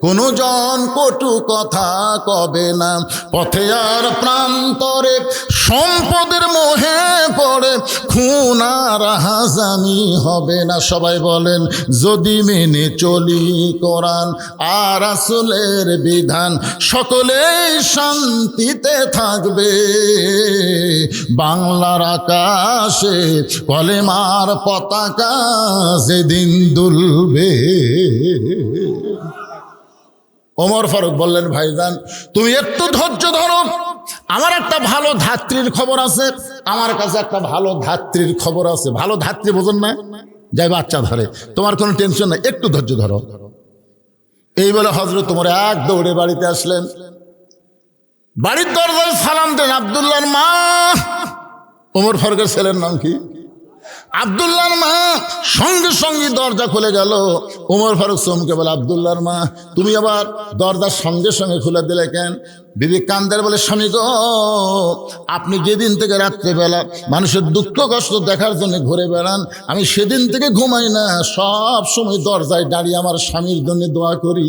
কোনো জন কটু কথা কবে না, পথে আর প্রান্তরে সম্পদের মোহে পড়ে খুন আর হাজানি হবে না। সবাই বলেন, যদি মেনে চলি কোরআন আর রাসূলের বিধান, সকলেই শান্তিতে থাকবে। বাংলার আকাশে কলেমার পতাকা যেদিন দুলবে। ওমর ফারুক বললেন, ভাইজান তুমি একটু ধৈর্য ধরো, আমার একটা ভালো ধাত্রীর খবর আছে, আমার কাছে একটা ভালো ধাত্রীর খবর আছে। ভালো ধাত্রী বোঝেন না, যাই বাচ্চা ধরে, তোমার কোনো টেনশন নাই, একটু ধৈর্য ধরো। এই বলে হযরত ওমর এক দৌড়ে বাড়িতে আসলেন। বাড়ির দরজায় সালাম দেন আব্দুল্লাহর মা। ওমর ফারুকের ছেলের নাম কি? আব্দুল্লাহর মা। সঙ্গে সঙ্গে দরজা খুলে গেল। ওমর ফারুক চমকে বলে, আব্দুল্লাহর মা তুমি আবার দরজার সঙ্গে সঙ্গে খুলে দিলে কেন? বিবি কান্দার বলে, স্বামী গো, আপনি যেদিন থেকে রাত্রেবেলা মানুষের দুঃখ কষ্ট দেখার জন্য ঘুরে বেড়ান, আমি সেদিন থেকে ঘুমাই না, সব সময় দরজায় দাঁড়িয়ে আমার স্বামীর জন্য দোয়া করি।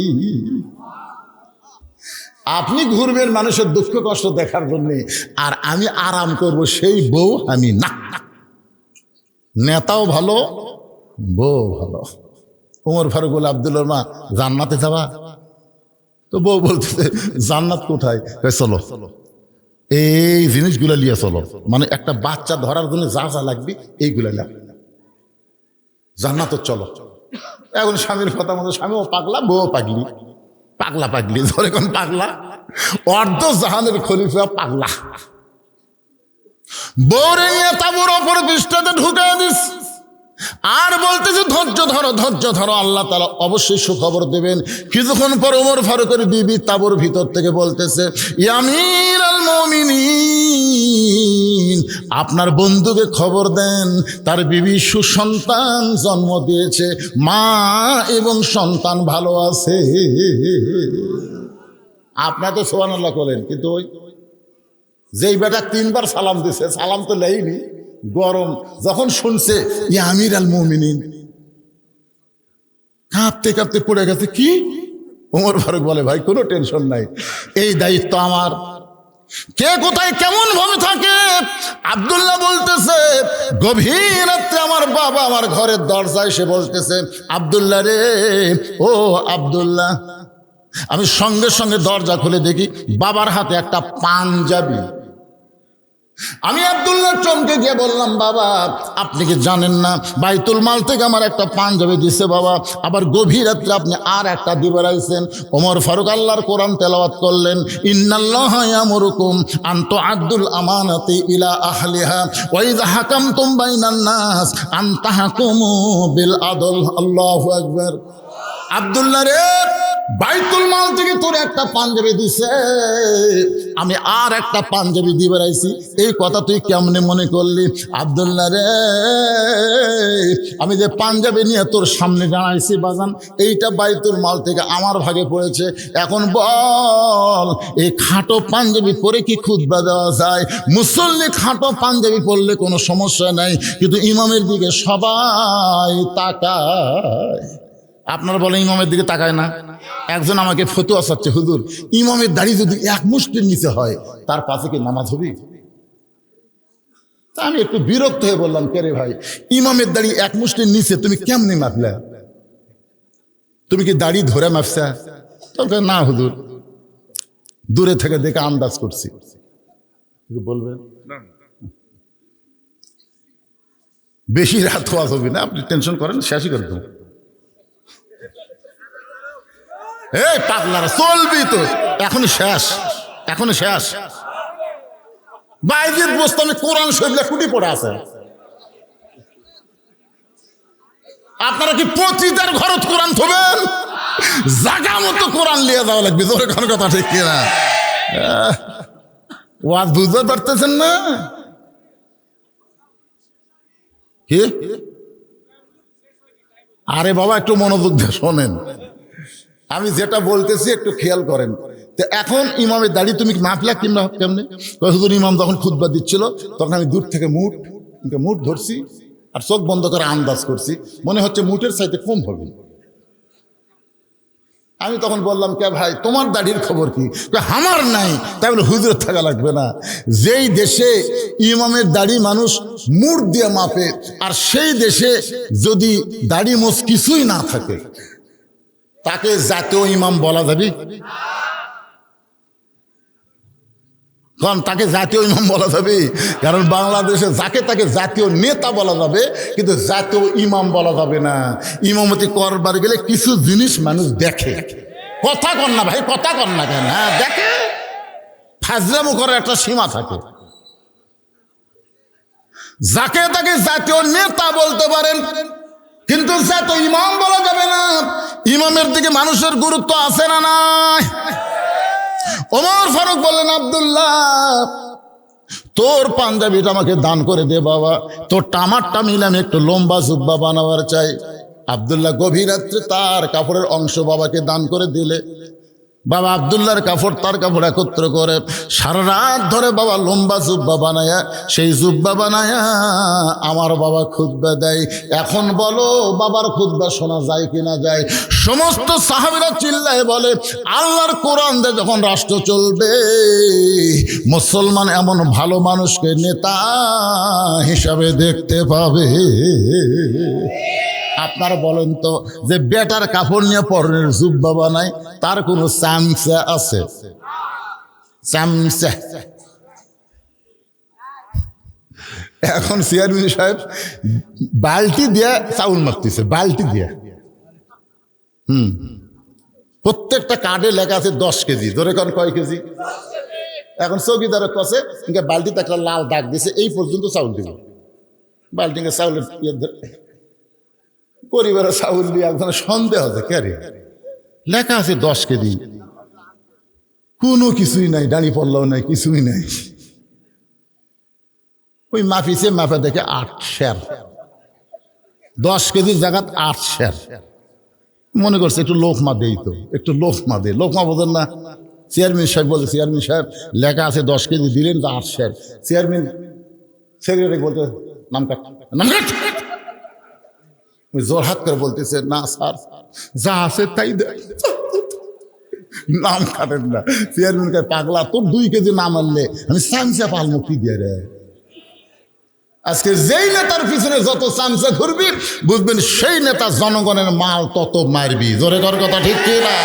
আপনি ঘুরবেন মানুষের দুঃখ কষ্ট দেখার জন্যে, আর আমি আরাম করব, সেই বউ আমি না। নেতাও ভালো, বউ ভালো। ওমর ফারুক বলে, আব্দুল্লাহর মা জান্নাতে যাবা? তো বউ বলতেছে, জান্নাত কোথায়? চলো এই জিনিসগুলো নিয়ে চলো, মানে একটা বাচ্চা ধরার জন্য যা যা লাগবে এইগুলা লাগবে, জান্নাত চলো। এখন স্বামীর কথা মতো স্বামীও পাগলা, বউ পাগলি, পাগলা পাগলি, ধরে কোন পাগলা, অর্ধ জাহানের খলিফা পাগলা। বউরে নিয়ে তাঁবুর অপর পৃষ্ঠাতে ঢুকে দিস, আর বলতেছে ধৈর্য ধরো, ধৈর্য ধরো, আল্লাহ তাআলা অবশ্যই সুখবর দেবেন। কিছুক্ষণ পর ওমর ফারুকের বিবি তাঁবুর ভিতর থেকে বলতেছে, ইয়া আমিরুল মুমিনিন, আপনার বন্ধুকে খবর দেন, তার বিবি সুসন্তান জন্ম দিয়েছে, মা এবং সন্তান ভালো আছে। আপনার তো সুবহানাল্লাহ করেন, কিন্তু ওই যেই বেটা 3 বার সালাম দিছে, সালাম তো নেয়নি, গরম যখন শুনছে ইয়া আমিরুল মুমিনিন, কাঁপতে কাঁপতে পড়ে গেছে। কি? ওমর ফারুক বলে, ভাই কোনো টেনশন নাই, এই দায়িত্ব আমার। কে কোথায় কেমন ভাবে থাকে? আব্দুল্লাহ বলতেছে, গভীর রাত্রে আমার বাবা আমার ঘরের দরজায় এসে বলতেছে, আব্দুল্লাহ রে, ও আব্দুল্লাহ। আমি সঙ্গে সঙ্গে দরজা খুলে দেখি বাবার হাতে একটা পাঞ্জাবি। আমি আব্দুল্লাহ চমকে গিয়ে বললাম, বাবা আপনি কি জানেন না বাইতুল মাল থেকে আমার একটা পাঞ্জাবি দিছে বাবা, আবার গভীর রাত্রে আপনি আর একটা দিবে রাইছেন। ওমর ফারুক আল্লাহর কোরআন তেলাওয়াত করলেন, ইন্নাল্লাহা ইয়ামুরুকুম আন তুআদ্দুল আমানাতি ইলা আহলিহা ওয়া ইযা হাকামতুম বাইনান নাস আন তাহকুমু বিল আদল। আল্লাহু আকবার। আব্দুল্লাহ রে, বাইতুল মাল থেকে তোর একটা পাঞ্জাবি দিছে, আমি আর একটা পাঞ্জাবি দিয়ে বেড়াইছি, এই কথা তুই কেমনে মনে করলি? আব্দুল্লাহ রে, আমি যে পাঞ্জাবি নিয়ে তোর সামনে দাঁড়াইছি বাজান, এইটা বাইতুল মাল থেকে আমার ভাগে পড়েছে। এখন বল, এই খাটো পাঞ্জাবি পরে কি খুতবা দেওয়া যায়? মুসল্লি খাটো পাঞ্জাবি পরলে কোনো সমস্যা নাই, কিন্তু ইমামের দিকে সবাই তাকায়। আপনারা বলেন ইমামের দিকে তাকায় না? একজন আমাকে ফতোয়া চাচ্ছে, হুজুর ইমামের দাড়ি যদি 1 মুষ্টির নিচে হয় তার পাশে কি নামাজ হবে? তা আমি একটু বিরক্ত হয়ে বললাম, কে রে ভাই, ইমামের দাড়ি 1 মুষ্টির নিচে তুমি কেমনে মাপলে? তুমি কি দাড়ি ধরে মাপছা? তখন না হুজুর, দূরে থেকে দেখে আন্দাজ করছি। বলবেন বেশি রাত হওয়া হবে না, আপনি টেনশন করেন, শেষই করে দেবো। এই পাগলারা চলবি তো, এখন শেষ, এখন শেষ। বাইজিদ বোস্তামি কোরআন শরীফে কুটি পড়ে আছে। আপনারা কি পতিতার ঘরত কোরআন থবেন? জাগা মতো কোরআন লিয়ে যাওয়া লাগবে। তোর কোন কথা ঠিক কিনা? ওয়াজ বুঝতে পারতেছেন না কি? আরে বাবা একটু মনোযোগ দিয়ে শোনেন, আমি যেটা বলতেছি একটু খেয়াল করেন। তো এখন ইমামের দাড়ি তুমি মাপলা কিংবা কেমনে? হুজুর ইমাম যখন খুতবা দিচ্ছিল তখন আমি দূর থেকে মুঠ ধরছি আর চোখ বন্ধ করে আন্দাজ করছি, মনে হচ্ছে মুঠের চাইতে কম হবে। আমি তখন বললাম, কে ভাই তোমার দাড়ির খবর কি? আমার নাই। তাই বলে হুজুর থাকা লাগবে না। যেই দেশে ইমামের দাড়ি মানুষ মুঠ দিয়ে মাপে, আর সেই দেশে যদি দাড়ি মোছ কিছুই না থাকে তাকে জাতীয় ইমাম বলা যাবে? কারণ তাকে জাতীয় ইমাম বলা যাবে? কারণ বাংলাদেশে যাকে তাকে জাতীয় নেতা বলা যাবে, কিন্তু জাতীয় ইমাম বলা যাবে না। ইমামতি করবার গেলে কিছু জিনিস মানুষ দেখে। কথা কন না ভাই, কথা কন না কেন? হ্যাঁ দেখে, ফাজলামো করার একটা সীমা থাকে। যাকে তাকে জাতীয় নেতা বলতে পারেন, কিন্তু জাতীয় ইমাম বলা যাবে না। ইমামের দিকে মানুষের গুরুত্ব আছে না নাই? ওমর ফারুক বললেন, আব্দুল্লাহ তোর পাঞ্জাবিটা আমাকে দান করে দে বাবা, তোর টামারটা মিলে আমি একটু লম্বা জুব্বা বানাবার চাই। আব্দুল্লাহ গভীর রাত্রে তার কাপড়ের অংশ বাবাকে দান করে দিলে। বাবা আব্দুল্লাহর কাপড় তার কাপড় একত্র করে সারা রাত ধরে বাবা লম্বা জুব্বা বানায়া, সেই জুব্বা বানায়া আমার বাবা খুতবা দেয়। এখন বলো বাবার খুতবা শোনা যায় কিনা যায়? সমস্ত সাহাবীরা চিল্লায় বলে, আল্লাহর কোরআন দিয়ে যখন রাষ্ট্র চলবে, মুসলমান এমন ভালো মানুষকে নেতা হিসাবে দেখতে পাবে। আপনারা বলেন তো, যে বেটার কাপড় নিয়ে পরনের জুব্বা বানায় তার কোনো চামচা আছে? চামচা। এখন চেয়ারম্যান সাহেব বালতি দিয়া চাউল মারতেছে, বালতি দিয়া। প্রত্যেকটা কার্ডে লেখা আছে 10 কেজি। ধরে কোন কয় কেজি? এখন চৌকিদারের কাছে বালতিতে একটা লাল দাগ দিছে, এই পর্যন্ত চাউল দিব। বালতিকে চাউলের পরিবারের চাউল দিয়ে একজনের সন্দেহ আছে, ক্যারে লেখা আছে 10 কেজি, কোনো কিছুই নাই, দাঁড়ি পড়লাও নাই, কিছুই নাই। ওই মাপিছে, মাপা দেখে 8 সের, 10 কেজির জায়গা 8 সের। মনে করছে একটু লোকমা দেই, তো একটু লোকমা দে। লোকমা বোঝেন না? চেয়ারম্যান সাহেব বলছে, চেয়ারম্যান সাহেব লেখা আছে 10 কেজি, দিলেন তো 8 সের। চেয়ারম্যান সেক্রেটারি বলতে, নাম কাট, নাম কাট। জোরহাত করে বলতেছে, না স্যার যা আছে তাই দেয়, নাম কাটেন না। চেয়ারম্যান কে, পাগলা তোর 2 কেজি নাম আনলে আমি চামচা পাল মুক্তি দিয়ে রে। আজকে যেই নেতার পিছনে যত চামচা ঘুরবি, বুঝবেন সেই নেতা জনগণের মাল তত মারবি। জোরে কর কথা ঠিক কি না?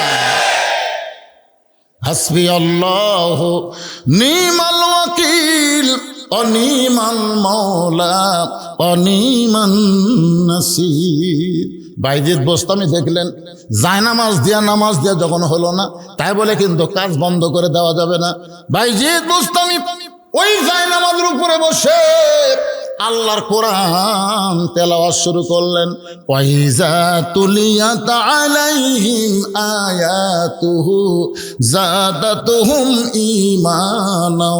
হাসবি আল্লাহ নিমাল ওয়াকিল অনিমান মাওলা অনিমান নাসির। বাইজিদ বোস্তামি দেখলেন, নামাজ দিয়া যখন হলো না, তাই বলে কিন্তু কাজ বন্ধ করে দেওয়া যাবে না। বাইজিদ বোস্তামি ওই নামাজের উপরে বসে আল্লাহর কোরআন তেলাওয়াত শুরু করলেন। ওয়াইজা তুলিয়াত আলাইহিম আয়াতুহু যাদাতুহুম ঈমানা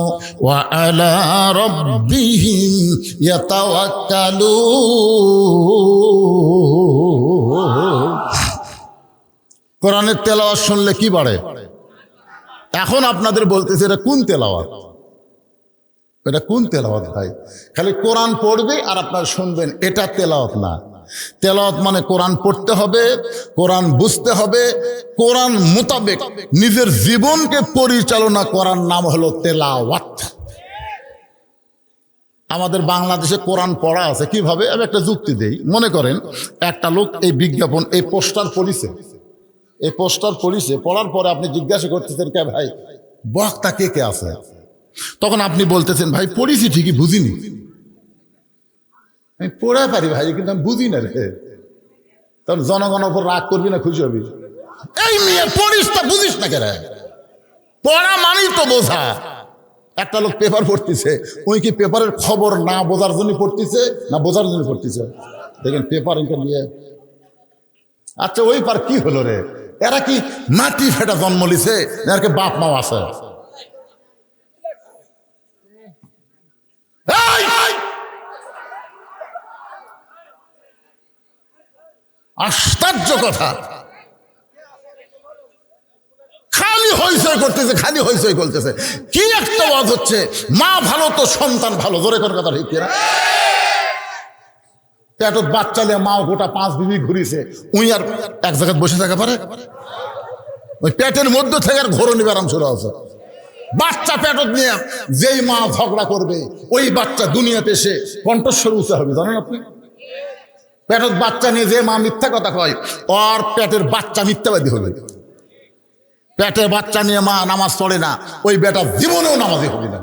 ওয়া আলা রাব্বিহিম ইয়াতাওয়াক্কালুন। কোরআনের তেলাওয়াত শুনলে কি বাড়ে? এখন আপনাদের বলতেছে, এটা কোন তেলাওয়াত? এটা কোন তেলাওয়াত ভাই? খালি কোরআন পড়বে আর আপনারা শুনবেন, এটা তেলাওয়াত না। তেলাওয়াত মানে কোরআন পড়তে হবে, কোরআন বুঝতে হবে, কোরআন মোতাবেক নিজের জীবনকে পরিচালনা করার নাম হলো তেলাওয়াত। আমাদের বাংলাদেশে কোরআন পড়া আছে কিভাবে? আমি একটা যুক্তি দেই। মনে করেন একটা লোক এই বিজ্ঞাপন, এই পোস্টার পড়িছে, এই পোস্টার পড়িছে, পড়ার পরে আপনি জিজ্ঞাসা করতেছেন, কে ভাই বক্তা কে কে আছে? তখন আপনি বলতেছেন, ভাই পড়িছি ঠিকই, বুঝিনি। আমি পড়া পারি ভাই, কিন্তু আমি বুঝি না রে। তখন জনগণের উপর রাগ করবি না খুশি হবি? এই মেয়ে পড়িস তা বুঝিস না কেন? পড়া মানেই তো বোঝা। একটা লোক পেপার পড়তেছে, ওই কি পেপারের খবর না বোঝার জন্য পড়তেছে না বোঝার জন্য পড়তেছে? দেখেন পেপার এটা নিয়ে। আচ্ছা ওই পার কি হলো রে? এরা কি মাটি ফেটা জন্ম লিছে, এর কি বাপ মাও আছে? আশ্চর্য কথা, খালি হইচই করতেছে, খালি হইচই করতেছে। কি একটা ওয়াজ হচ্ছে, মা ভালো তো সন্তান ভালো, জোরে কর কথা ঠিক কিনা? পেটত বাচ্চা নিয়ে মা গোটা 5 বিবি ঘুরিছে, উই আর এক জায়গায় বসে থাকা পারে? ওই পেটের মধ্যে থেকে আর ঘোরনি ব্যারাম শুরু আছে। বাচ্চা পেটত নিয়ে যেই মা ঝগড়া করবে, ওই বাচ্চা দুনিয়াতে এসে কণ্ঠস্বর উঁচা হবে, জানেন আপনি? পেটত বাচ্চা নিয়ে যে মা মিথ্যা কথা কয়, ওর পেটের বাচ্চা মিথ্যাবাদী হবে। পেটের বাচ্চা নিয়ে মা নামাজ পড়ে না, ওই বেটা জীবনেও নামাজি হবে না।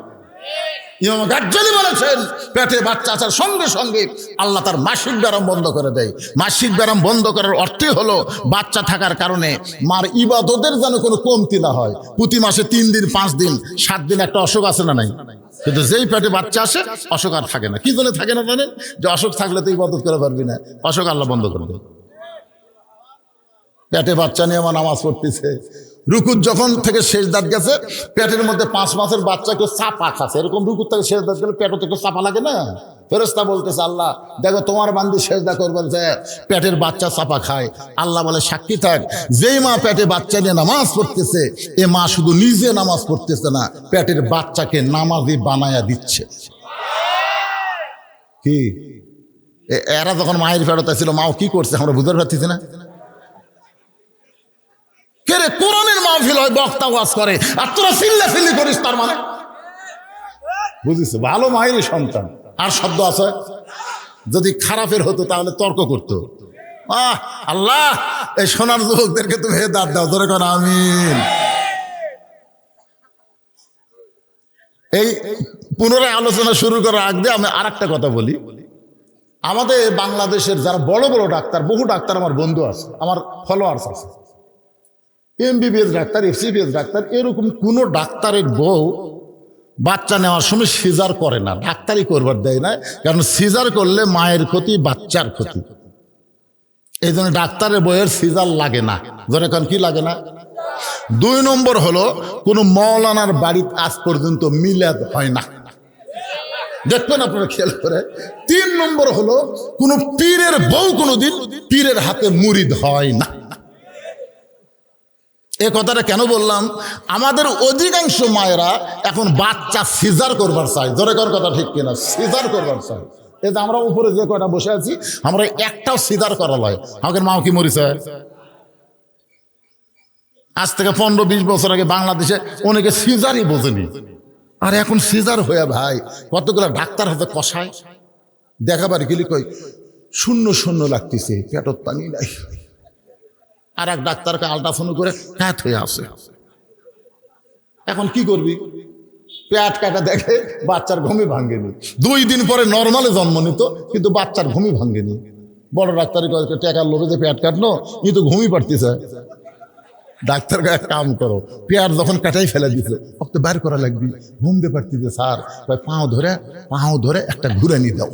ইমাম গাজ্জালী বলেছেন, পেটে বাচ্চা আসার সঙ্গে সঙ্গে আল্লাহ তার মাসিক ব্যারাম বন্ধ করে দেয়। মাসিক ব্যারাম বন্ধ করার অর্থই হলো বাচ্চা থাকার কারণে মার ইবাদতের যেন কোনো কমতি না হয়। প্রতি মাসে 3 দিন 5 দিন 7 দিন একটা অসুখ আছে না নাই? কিন্তু যেই পেটে বাচ্চা আসে অসুখ আর থাকে না। কি জন্য থাকে না জানেন? যে অসুখ থাকলে তো ইবাদত করে পারবি না, অসুখ আল্লাহ বন্ধ করে দেয়। পেটে বাচ্চা নিয়ে আমার নামাজ পড়তেছে, রুকুত যখন থেকে শেষ দাঁত গেছে, পেটের মধ্যে 5 মাসের বাচ্চা কেউ চাপা খাচ্ছে, এরকম রুকুত থেকে শেষ দাঁত গেলে পেটে একটু চাপা লাগে না? ফেরেশতা বলতেছে, আল্লাহ দেখো তোমার বান্দি সেজদা করবেন যে পেটের বাচ্চা চাপা খায়। আল্লাহ বলে, সাক্ষী থাক, যেই মা পেটে বাচ্চা নিয়ে নামাজ পড়তেছে, এ মা শুধু নিজে নামাজ পড়তেছে না, পেটের বাচ্চাকে নামাজি বানায়া দিচ্ছে। কি এরা যখন মায়ের ফেরত ছিল, মাও কি করছে আমরা বুঝতে পারতেছি না? কেরে কোরআনের মাহফিল হয়, বক্তা ওয়াজ করে, আর তোরা চিল্লাচিল্লি করিস, তার মানে বুঝিস ভালো মায়েরই সন্তান। আর শব্দ আছে, যদি খারাপের হতো তাহলে তর্ক করতো। আল্লাহ এই সোনার যুবকদেরকে তুমি হেদায়েত দাও, ধরে কোন আমিন। এই পুনরায় আলোচনা শুরু করার আগে আমি আর একটা কথা বলি। আমাদের বাংলাদেশের যারা বড় বড় ডাক্তার, বহু ডাক্তার আমার বন্ধু আছে, আমার ফলোয়ার্স আছে, এমবিবিএস ডাক্তার, এফসিবিএস ডাক্তার, এরকম কোন ডাক্তারের বউ বাচ্চা নেওয়ার সময় সিজার করে না, ডাক্তারই করবার দেয় না। কারণ সিজার করলে মায়ের ক্ষতি, বাচ্চার ক্ষতি। এই জন্য ডাক্তারের বইয়ের সিজার লাগে না। ধরে এখন কি লাগে না? 2 নম্বর হলো, কোন মৌলানার বাড়িতে আজ পর্যন্ত মিলাদ হয় না, দেখবেন আপনারা খেয়াল করে। 3 নম্বর হলো, কোন পীরের বউ কোনোদিন পীরের হাতে মুরিদ হয় না। এ কথাটা কেন বললাম? আমাদের অধিকাংশ মায়েরা এখন বাচ্চা সিজার করবার চায়, জোরে কর কথা ঠিক কিনা? সিজার করবার চায়। এই যে আমরা উপরে যে কয়টা বসে আছি, আমরা একটাও সিজার করা লয়। আমাদের মাও কি মরিছে? আজ থেকে 15-20 বছর আগে বাংলাদেশে অনেকে সিজারই বোঝেনি, আর এখন সিজার হয়ে ভাই কতগুলো ডাক্তার হাতে কষায়। দেখাবার গেলি কই 0-0 লাগতেছে, পেটত পানি নাই। আর এক ডাক্তারকে আল্ট্রাসাউন্ড করে কাত হয়ে আসে। এখন কি করবি? পেট কাটা দেখে বাচ্চার ঘুমই ভাঙ্গেনি। 2 দিন পরে নর্মালে জন্ম নিত, কিন্তু বাচ্চার ঘুমই ভাঙ্গেনি। বড় ডাক্তার টাকার লোভে যে পেট কাটলো, কিন্তু ঘুমই পারতেছে। ডাক্তারকে এক কাম করো, পেট যখন কাটাই ফেলে দিতে, তো বের করা লাগবি, ঘুমতে পারতেছে স্যার, পাও ধরে একটা ঘুরানি দাও।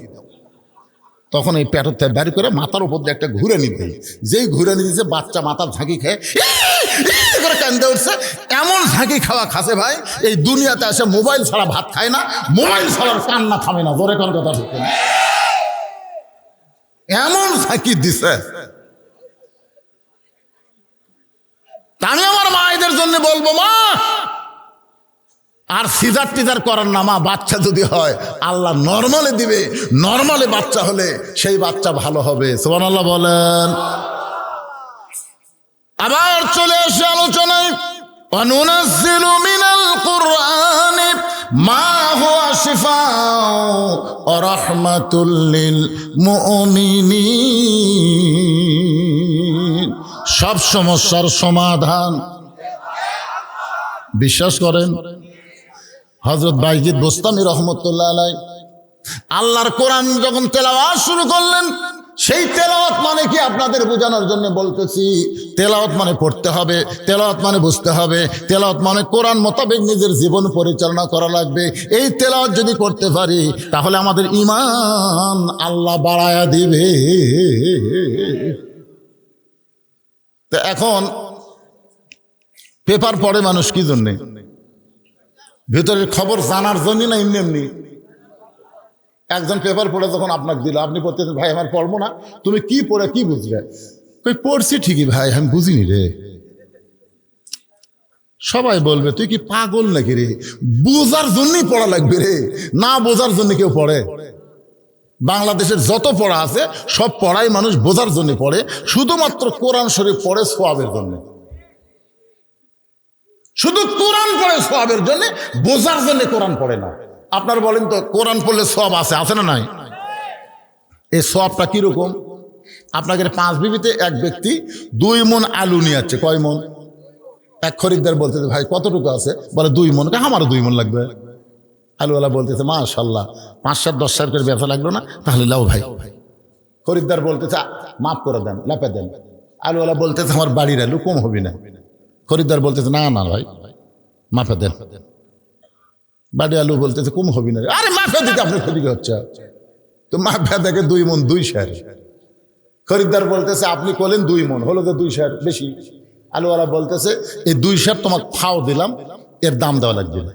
তখন এই পেটের থেকে বের করে মাথার উপর দিয়ে একটা ঘুরানি দেয়। যেই ঘুরানি দিয়েছে, বাচ্চা মাথার ঝাঁকি খেয়ে করে কান্দে উঠছে। এমন ঝাঁকি খাওয়া খাসে ভাই, এই দুনিয়াতে এসে মোবাইল ছাড়া ভাত খায় না, মোবাইল ছাড়ার কান্না থামে না, জোরে কোন কথা ঠিক না? এমন ঝাঁকি দিছে। আমি আমার মায়েদের জন্য বলবো, মা আর সিজার টিজার করার না, মা বাচ্চা যদি হয় আল্লাহ নরমালে দিবে, নরমালে বাচ্চা হলে সেই বাচ্চা ভালো হবে। সুবহানাল্লাহ বলেন। আবার চলে আসে আলোচনায়, ওয়ানুনাজ্জিলু মিনাল কুরআনি মা হুয়া শিফাউ ওয়া রাহমাতুল লিল মুমিনিন। সব সমস্যার সমাধান। বিশ্বাস করেন? হযরত বাইজিদ বোস্তামি রহমতুল্লাহ আলাইহি আল্লাহর কোরআন যখন তেলাওয়াত শুরু করলেন, সেই তেলাওয়াত মানে কি আপনাদের বোঝানোর জন্য বলতেছি। তেলাওয়াত মানে পড়তে হবে, তেলাওয়াত মানে বুঝতে হবে, তেলাওয়াত মানে কোরআন মোতাবেক নিজের জীবন পরিচালনা করা লাগবে। এই তেলাওয়াত যদি করতে পারি তাহলে আমাদের ঈমান আল্লাহ বাড়ায়া দিবে। তো এখন পেপার পড়ে মানুষ কি জন্যে? ভেতরের খবর জানার জন্য না এমনি এমনি? একজন পেপার পড়ে যখন আপনাকে দিল, আপনি পড়তেছেন, ভাই আমার পড়বো না, তুমি কি পড়ে কি বুঝলে? কই পড়ছি ঠিকই ভাই, আমি বুঝিনি রে। সবাই বলবে তুই কি পাগল নাকি রে, বোঝার জন্যই পড়া লাগবে রে, না বোঝার জন্য কেউ পড়ে? বাংলাদেশের যত পড়া আছে সব পড়াই মানুষ বোঝার জন্য পড়ে, শুধুমাত্র কোরআন শরীফ পড়ে সওয়াবের জন্য। শুধু কোরআন পড়ে সওয়াবের জন্য, বোঝার জন্য কোরআন পড়ে না। আপনার বলেন তো কোরআন পড়লে সওয়াব আছে না নাই? এই সওয়াবটা কিরকম? আপনাকে 5 বিবিতে এক ব্যক্তি 2 মণ আলু নিয়ে যাচ্ছে। কয় মণ? এক খরিদ্দার বলতেছে ভাই কতটুকু আছে? বলে 2 মণ। আমারও 2 মণ লাগবে। আলুওয়ালা বলতেছে মাশাআল্লাহ, 5-7 10 টাকা করে ব্যবসা লাগলো না, তাহলে লাও ভাই। খরিদ্দার বলতেছে মাফ করে দেন, লাপে দেন। আলুওয়ালা বলতেছে আমার বাড়ির আলু কম হবে না। খরিদ্দার বলতেছে না না ভাই মাফে দেন। বাড়ি আলু বলতেছে কম হবে না। আরে মাফে দিতে আপনার ক্ষতি হচ্ছে, তো মাফে দেখে 2 মণ 2 সের। খরিদ্দার বলতেছে আপনি করলেন 2 মণ, হলো তো 2 সের বেশি। আলুওয়ালা বলতেছে এই 2 সের তোমাকে ফাও দিলাম, এর দাম দেওয়া লাগবে না।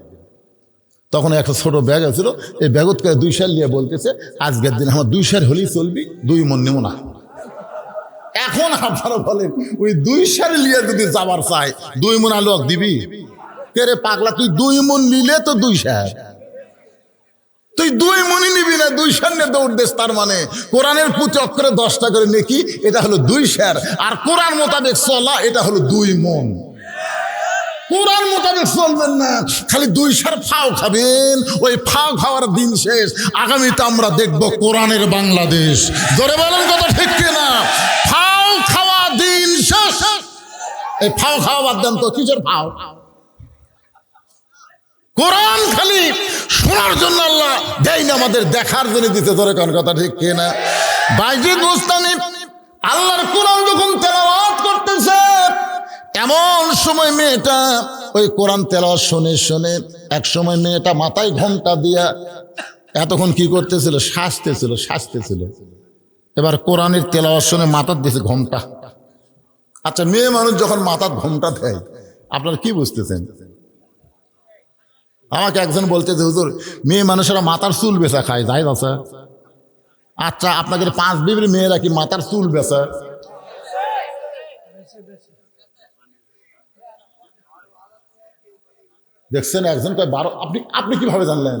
তখন একটা ছোট ব্যাগ আছিল, এই ব্যাগত করে 2 সের নিয়ে বলতেছে আজকের দিন আমার 2 সের হলেই চলবি, 2 মণ নেব না। এখন আপনারা বলেন ওই 2 সের নিয়ে যদি যাবার চাই 2 মণ আলু দিবি? কে রে পাগলা, তুই 2 মণ নিলে তো 2 সের, তুই 2 মণই নিবি না, 2 সের নিয়ে দৌড় দেশ। তার মানে কোরআনের প্রতি অক্ষরে 10টা করে নেকি, এটা হলো 2 সের। আর কোরআন মোতাবেক চলা, এটা হলো 2 মণ। কোরআন মোতাবেক চলবেন না, খালি 2 সের ফাও খাবেন। ওই ফাও খাওয়ার দিন শেষ। আগামীতে আমরা দেখবো কোরআনের বাংলাদেশ। জোরে বলেন কথা ঠিক কিনা? ফাও খাওয়া দিন শেষ। এই ফাও খাওয়া বাদ দেন তো, কিসের ফাও? কোরআন খালি শোনার জন্য আল্লাহ দেয় না, আমাদের দেখার জন্য দিতে। ধরে কোন কথা ঠিক কিনা? বাইজিদ মুস্তানি আল্লাহর কোরআন যখন তেলাওয়াত করতেছে, এমন সময় মেয়েটা ওই কোরআন তেলাওয়াত শুনে শুনে এক সময় মেয়েটা মাথায় ঘোমটা দিয়া এতক্ষণ কি করতেছিল? শাসতেছিল। এবার কোরআনের তেলাওয়াত শুনে মাথার দিয়েছে ঘোমটা। আচ্ছা, মেয়ে মানুষ যখন মাথার ঘোমটা দেয় আপনারা কি বুঝতেছেন? আমাকে একজন বলতেছে হুজুর মেয়ে মানুষেরা মাথার চুল বেচা খায়, যাই বাসা? আচ্ছা, আপনাদের 5 বিবির মেয়েরা কি মাথার চুল বেচা? দেখছেন একজন কয় 12। আপনি কিভাবে জানলেন?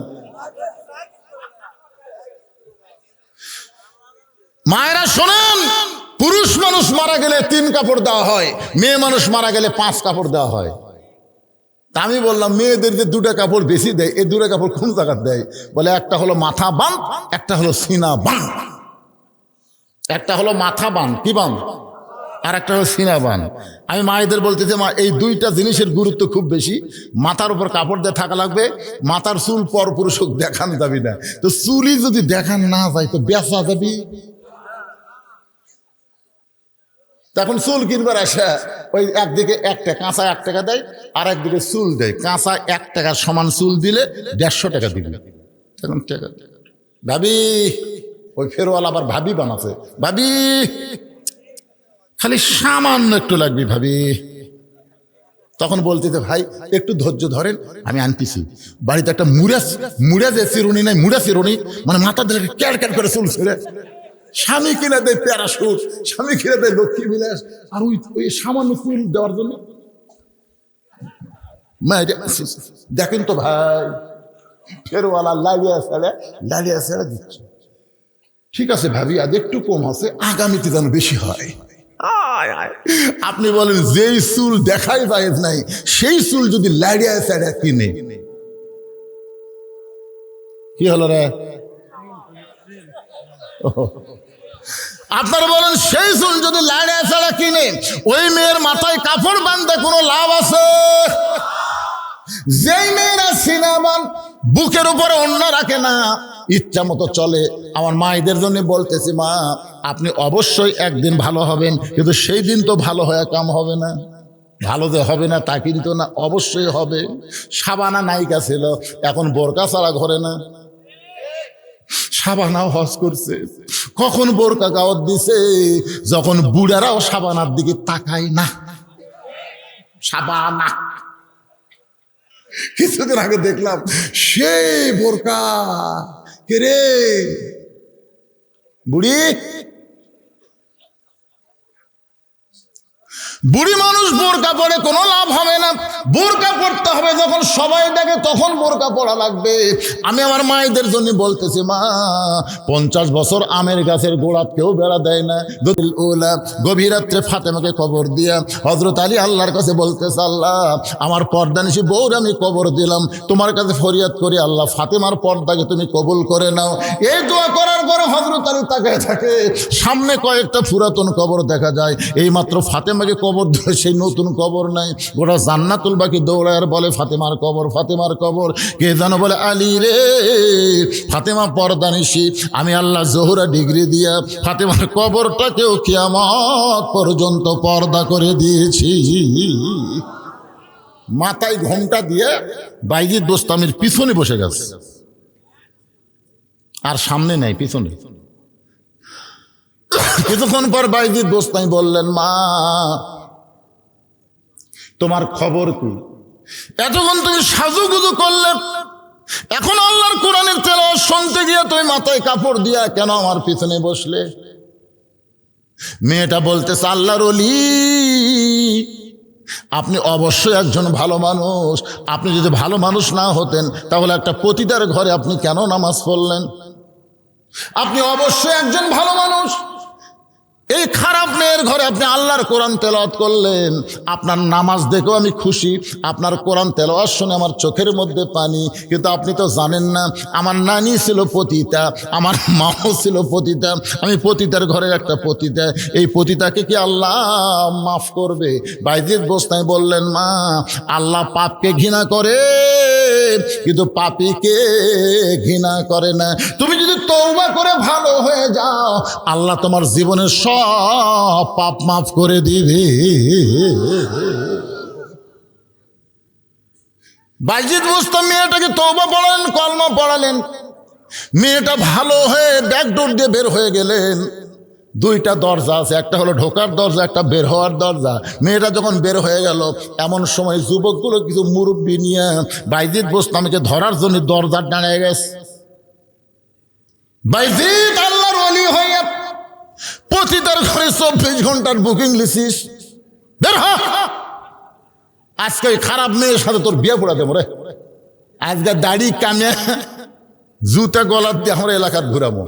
মায়েরা শোনেন, পুরুষ মানুষ মারা গেলে 3 কাপড় দেওয়া হয়, মেয়ে মানুষ মারা গেলে 5 কাপড় দেওয়া হয়। তা আমি বললাম মেয়েদের যে 2টা কাপড় বেশি দেয়, এই 2টা কাপড় কোন জায়গায় দেয়? বলে একটা হলো মাথা বান, একটা হলো সিনা বান। একটা হলো মাথা বান, কি বান? আর একটা হলো সিনা বান। আমি মায়েদের বলতেছি মা, এই 2টা জিনিসের গুরুত্ব খুব বেশি। মাথার উপর কাপড় দিয়ে থাকা লাগবে, মাথার চুল পর পুরুষক দেখানো যাবি না। তো চুলই যদি দেখান না যায় তো বেচা যাবি। তখন চুল কিনবার আসা ওই একদিকে 1 টাকা কাঁচা 1 টাকা দেয়, আর একদিকে চুল দেয়। কাঁচা 1 টাকার সমান চুল দিলে 150 টাকা দিবি। তখন টাকা ভাবি, ওই ফেরওয়ালা আবার ভাবি বানাচ্ছে, ভাবি খালি সামান্য একটু লাগবে ভাবি। তখন বলতেছে ভাই একটু ধৈর্য ধরেন, আমি আনতেছি। বাড়িতে একটা মুড়া যে চিরুনি নাই, মুড়া চিরুনি, মানে মাথা দিলে ক্যার ক্যার করে চুল ছেড়ে। স্বামী কিনে দেয় প্যারাশুট, স্বামী কিনে দেয় লক্ষ্মী বিলাস, আর ওই সামান্য চুল দেওয়ার জন্য। দেখেন তো ভাই, ফেরওয়ালা লালিয়া ছেড়ে দিচ্ছে। ঠিক আছে ভাবি, আজ একটু কম আছে, আগামীতে যেন বেশি হয়। আপনি বলেন যেই চুল দেখাই যায় নাই, সেই চুল যদি লাড়িয়া ছেড়ে কিনে, কি হলো রে? আপনারা বলেন সেই চুল যদি লাড়িয়া ছেড়ে কিনে, ওই মেয়ের মাথায় কাপড় বাঁধতে কোনো লাভ আছে? যেই মেয়েরা সিনাবান বুকের উপরে অন্য রাখে না, ইচ্ছা মতো চলে। আমার মায়েদের জন্য বলতেছি, মা আপনি অবশ্যই একদিন ভালো হবেন, কিন্তু সেই দিন তো ভালো হয়ে কাম হবে না। ভালো যে হবে না তা কিন্তু না, অবশ্যই হবে। সাবানা নায়িকা ছিল, এখন বোরকা ছাড়া ঘরে না। সাবানাও হজ করছে, কখন বোরকা গাওয়াত দিছে, যখন বুড়ারাও সাবানার দিকে তাকায় না। সাবানা কিছুদিন আগে দেখলাম সে বোরকা, কে রে বুড়ি, বুড়ি মানুষ বোরকা পরে কোনো লাভ হবে না। বোরকা পড়তে হবে যখন সবাই দেখে, তখন বোরকা পড়া লাগবে। আমি আমার মায়েদের জন্য বলতেছি, মা 50 বছর আমের গাছের গোড়াত কেউ বেড়া দেয় না। গভীর রাত্রে ফাতেমাকে কবর দিয়া হযরত আলী আল্লাহর কাছে বলতেছে, আল্লাহ আমার পর্দানিশী বউর আমি কবর দিলাম, তোমার কাছে ফরিয়াদ করি আল্লাহ ফাতেমার পর্দাকে তুমি কবুল করে নাও। এই দোয়া করার পরে হযরত আলী তাকায় থাকে, সামনে কয়েকটা পুরাতন কবর দেখা যায়। এই মাত্র ফাতেমাকে কবর ধরে সেই নতুন কবর নাই, গোটা জান্নাতুল বাকি দৌড়ায় আর বলে ফাতেমার কবর, ফাতেমার কবর। কে যেন বলে, আলী রে ফাতেমা পর্দানিশী, আমি আল্লাহ জোহরা ডিগ্রি দিয়া ফাতেমার কবরটাকেও কিয়ামত পর্যন্ত পর্দা করে দিয়েছি। মাথায় ঘোমটা দিয়ে বাইজিদ বোস্তামির পিছনে বসে গেছে, আর সামনে নাই, পিছনে। কিছুক্ষণ পর বাইজিদ বোস্তামি বললেন, মা তোমার খবর কি? এতক্ষণ তুমি সাজুগুজু করলে, এখন আল্লাহর কোরআনের তেলাওয়াত শুনতে গিয়ে তুমি মাথায় কাপড় দিয়া কেন আমার পিছনে বসলে? মেয়েটা বলতেছে, আল্লাহর ওলি আপনি অবশ্যই একজন ভালো মানুষ। আপনি যদি ভালো মানুষ না হতেন তাহলে একটা পতিতার ঘরে আপনি কেন নামাজ পড়লেন? আপনি অবশ্যই একজন ভালো মানুষ, এই খারাপ মেয়ের ঘরে আপনি আল্লাহর কোরআন তেলাওয়াত করলেন। আপনার নামাজ দেখেও আমি খুশি, আপনার কোরআন তেলাওয়াত শুনে আমার চোখের মধ্যে পানি। কিন্তু আপনি তো জানেন না, আমার নানি ছিল পতিতা, আমার মাও ছিল পতিতা, আমি পতিতার ঘরের একটা পতিতা। এই পতিতাকে কি আল্লাহ মাফ করবে? বাইজিদ বোস্তামি বললেন, মা আল্লাহ পাপকে ঘৃণা করে, কিন্তু পাপীকে ঘৃণা করে না। তুমি যদি তওবা করে ভালো হয়ে যাও, আল্লাহ তোমার জীবনের সব পাপ মাফ করে দিবে। বাইজিদ বোস্তামি মেয়েটাকে তওবা পড়ালেন, কলমা পড়ালেন। মেয়েটা ভালো হয়ে ব্যাকডোর দিয়ে বের হয়ে গেলেন। দুইটা দরজা আছে, একটা হলো ঢোকার দরজা, একটা বের হওয়ার দরজা। মেয়েটা যখন বের হয়ে গেল, এমন সময় যুবকগুলো কিছু মুরব্বী নিয়ে বাইজিদ বোস্তামিকে ধরার জন্য দরজার দাঁড়িয়ে গেছে। বাইজিদ আল্লাহর ওলি হয়ে পতিতার ঘরে 24 ঘন্টার বুকিং লিছিস, বের হ। আজকে ওই খারাপ মেয়ের সাথে তোর বিয়ে পড়া দেবো রে। আজকে দাড়ি কামে জুতা গলার দিয়ে আমরা এলাকার ঘুরাবো।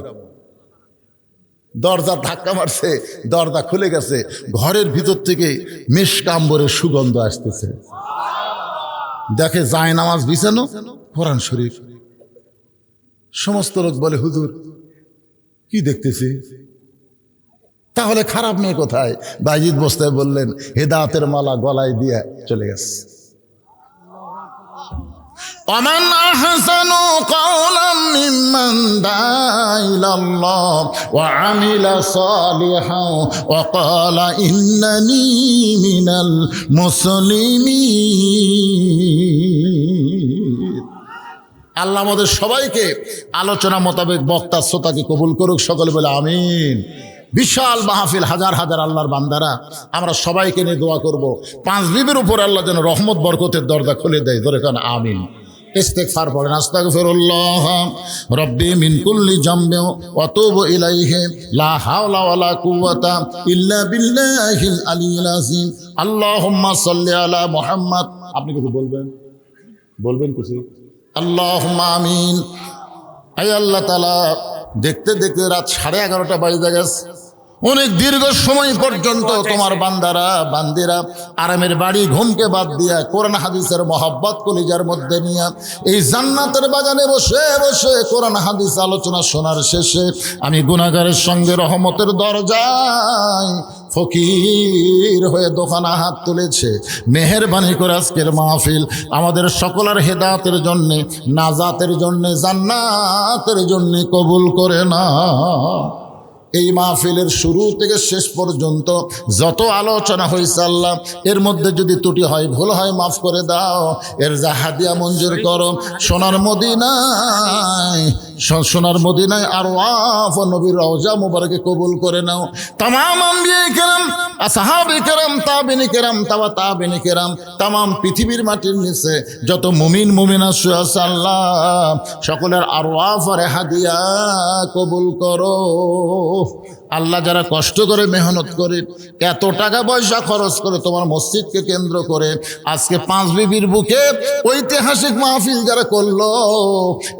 দরজা ধাক্কা মারছে, দরজা খুলে গেছে, ঘরের ভিতর থেকে মেশকাম্বরের সুগন্ধ আসতেছে। দেখে যায় নামাজ বিছানো, কোরআন শরীফ। সমস্ত লোক বলে, হুজুর কি দেখতেছি? তাহলে খারাপ মেয়ে কোথায়? বাইজিদ বোস্তামি বললেন, হেদায়েতের মালা গলায় দিয়ে চলে গেছে। ومن أحسن قولا ممن دعا إلى الله وعمل صالحا وقال إنني من المسلمين। আল্লাহ আমাদের সবাইকে আলোচনা মোতাবেক বক্তা শ্রোতাকে কবুল করুক, সকলে বলে আমিন। বিশাল মাহফিল, হাজার হাজার আল্লাহর বান্দারা, আমরা সবাইকে নিয়ে দোয়া করব। 5 বিবির উপর আল্লাহ যেন রহমত বরকতের দরজা খুলে দেয়। ধরে কান আমিন। ইস্তেগফার পড়েন, আস্তাগফিরুল্লাহ রব্বি মিন কুল্লি জামবি ওয়া তুবু ইলাইহি লা হাওলা ওয়ালা কুওয়াতা ইল্লা বিল্লাহিল আলিয়্যিল আযীম। আল্লাহুম্মা সাল্লি আলা মুহাম্মদ। আপনি কিছু বলবেন কিছু? আল্লাহুম্মা আমিন। আয় আল্লাহ তাআলা, দেখতে দেখতে রাত 11:30 বাজে গেছে। অনেক দীর্ঘ সময় পর্যন্ত তোমার বান্দারা বান্দিরা আরামের বাড়ি ঘুমকে বাদ দিয়া কোরআন হাদিসের মহব্বত কলিজার মধ্যে নিয়ে এই জান্নাতের বাগানে বসে বসে কোরআন হাদিস আলোচনা শোনার শেষে আমি গুনাহগারের সঙ্গে রহমতের দরজায় ফকির হয়ে দোকানে হাত তুলেছে। মেহেরবানি করে আজকের মাহফিল আমাদের সকলের হেদায়েতের জন্যে, নাজাতের জন্যে, জান্নাতের জন্যে কবুল করে না। এই মাহফিলের শুরু থেকে শেষ পর্যন্ত যত আলোচনা হয়েছে আল্লাহ, এর মধ্যে যদি ত্রুটি হয়, ভুল হয়, মাফ করে দাও। এর যা হাদিয়া মঞ্জুর করো সোনার মদিনায় আর ওয়াফ নবীর রওজা মুবারকে কবুল করে নাও। তামাম আম্বিয়া কেরাম, আসহাবে কেরাম, তাবেঈনে কেরাম, তাবা তাবেঈনে কেরাম, তামাম পৃথিবীর মাটির নিচে যত মুমিন মুমিনা শুয়ে আছে আল্লাহ, সকলের আরওয়াফ আর হাদিয়া কবুল করো। আল্লাহ যারা কষ্ট করে মেহনত করে এত টাকা পয়সা খরচ করে তোমার মসজিদকে কেন্দ্র করে আজকে পাঁচ বিবির বুকে ঐতিহাসিক মাহফিল যারা করলো,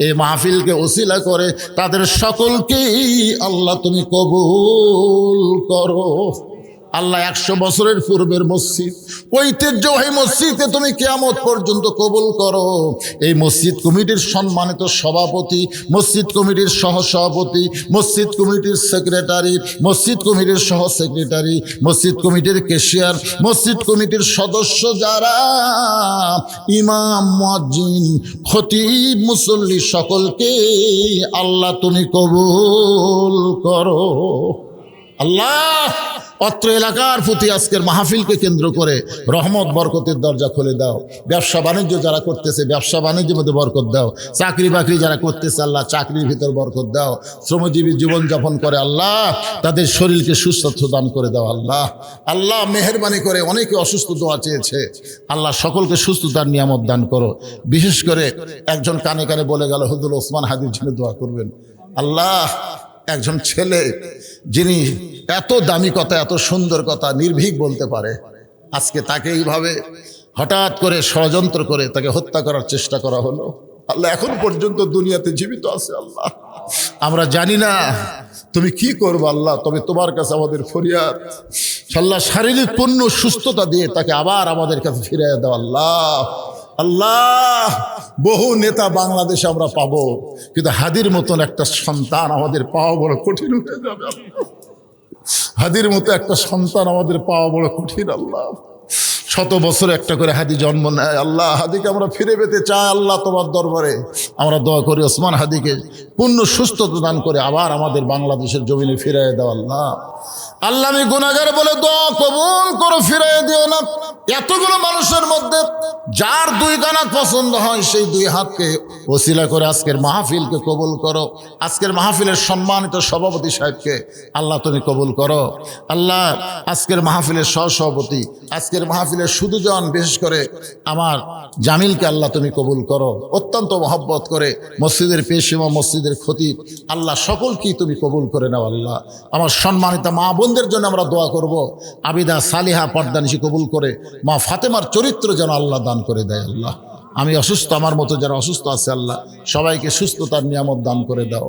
এই মাহফিলকে ওসিলা করে তাদের সকলকেই আল্লাহ তুমি কবুল করো। আল্লাহ 100 বছরের পূর্বের মসজিদ, ঐতিহ্যবাহী মসজিদকে তুমি কিয়ামত পর্যন্ত কবুল করো। এই মসজিদ কমিটির সম্মানিত সভাপতি, মসজিদ কমিটির সহসভাপতি, মসজিদ কমিটির সেক্রেটারি, মসজিদ কমিটির সহ সেক্রেটারি, মসজিদ কমিটির ক্যাশিয়ার, মসজিদ কমিটির সদস্য যারা, ইমাম, মুয়াজ্জিন, খতিব, মুসল্লি, সকলকে আল্লাহ তুমি কবুল করো। আল্লাহ অত্র এলাকার প্রতি আজকের মাহফিলকে কেন্দ্র করে রহমত বরকতের দরজা খুলে দাও। ব্যবসা বাণিজ্য যারা করতেছে ব্যবসা বাণিজ্যের মধ্যে বরকত দাও। চাকরি বাকরি যারা করতেছে আল্লাহ চাকরির ভিতর বরকত দাও। শ্রমজীবী জীবনযাপন করে আল্লাহ তাদের শরীরকে সুস্বাস্থ্য দান করে দাও। আল্লাহ মেহেরবানি করে অনেকে অসুস্থ দোয়া চেয়েছে, আল্লাহ সকলকে সুস্থতার নিয়ামত দান করো। বিশেষ করে একজন কানে কানে বলে গেল হুজুর ওসমান হাদির জন্য দোয়া করবেন। আল্লাহ একজন ছেলে যিনি এত দামি কথা, এত সুন্দর কথা নির্ভীক বলতে পারে, আজকে তাকে এইভাবে হঠাৎ করে ষড়যন্ত্র করে তাকে হত্যা করার চেষ্টা করা হলো। আল্লাহ এখন পর্যন্ত দুনিয়াতে জীবিত আছে। আল্লাহ আমরা জানি না তুমি কি করবে আল্লাহ, তবে তোমার কাছে আমাদের ফরিয়াদ, আল্লাহ শারীরিক পূর্ণ সুস্থতা দিয়ে তাকে আবার আমাদের কাছে ফিরিয়ে দাও। আল্লাহ বহু নেতা বাংলাদেশে আমরা পাবো, কিন্তু হাদির মতন একটা সন্তান আমাদের পাওয়া বড় কঠিন হয়ে যাবে। হাদির মতো একটা সন্তান আমাদের পাওয়া বড় কঠিন। আল্লাহ 100 বছরে একটা করে হাদি জন্ম নেয়। আল্লাহ হাদিকে আমরা ফিরে পেতে চাই। আল্লাহ তোমার দরবারে আমরা দোয়া করি ওসমান হাদিকে পূর্ণ সুস্থতা দান করে আবার আমাদের বাংলাদেশের জমিনে ফিরিয়ে দাও। আল্লাহ আমি গুনাহগার বলে দোয়া কবুল করো, ফিরিয়ে দিও না। এতগুলো মানুষের মধ্যে যার 2 কানাত পছন্দ হয় সেই 2 হাতকে ওসিলা করে আজকের মাহফিলকে কবুল করো। আজকের মাহফিলের সম্মানিত সভাপতি সাহেবকে আল্লাহ তুমি কবুল করো। আল্লাহ আজকের মাহফিলের সহসভাপতি, আজকের মাহফিলের সুদুজন, বিশেষ করে আমার জামিলকে আল্লাহ তুমি কবুল করো। অত্যন্ত মহব্বত করে মসজিদের পেশিমা, মসজিদের খতিব, আল্লাহ সকলকেই তুমি কবুল করে নাও। আল্লাহ আমার সম্মানিত মা বোনদের জন্য আমরা দোয়া করব, আবিদা সালিহা পর্দানিশি কবুল করে মা ফাতেমার চরিত্র যেন আল্লাহ দান করে দেয়। আল্লাহ আমি অসুস্থ, আমার মতো যারা অসুস্থ আছে আল্লাহ সবাইকে সুস্থতার নিয়ামত দান করে দাও।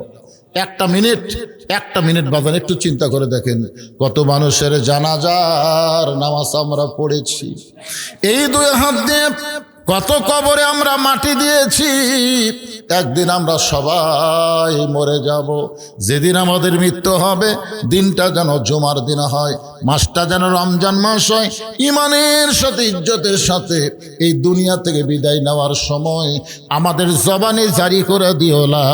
একটা মিনিট বাজান একটু চিন্তা করে দেখেন, কত মানুষের জানাজার নামাজ আমরা পড়েছি, এই 2 হাত দিয়ে কত কবরে আমরা মাটি দিয়েছি। একদিন আমরা সবাই মরে যাব। যেদিন আমাদের মৃত্যু হবে দিনটা যেন জুমার দিন হয়, মাসটা যেন রমজান মাস হয়। ইমানের সাথে, ইজ্জতের সাথে এই দুনিয়া থেকে বিদায় নেওয়ার সময় আমাদের জবানে জারি করে দিও লা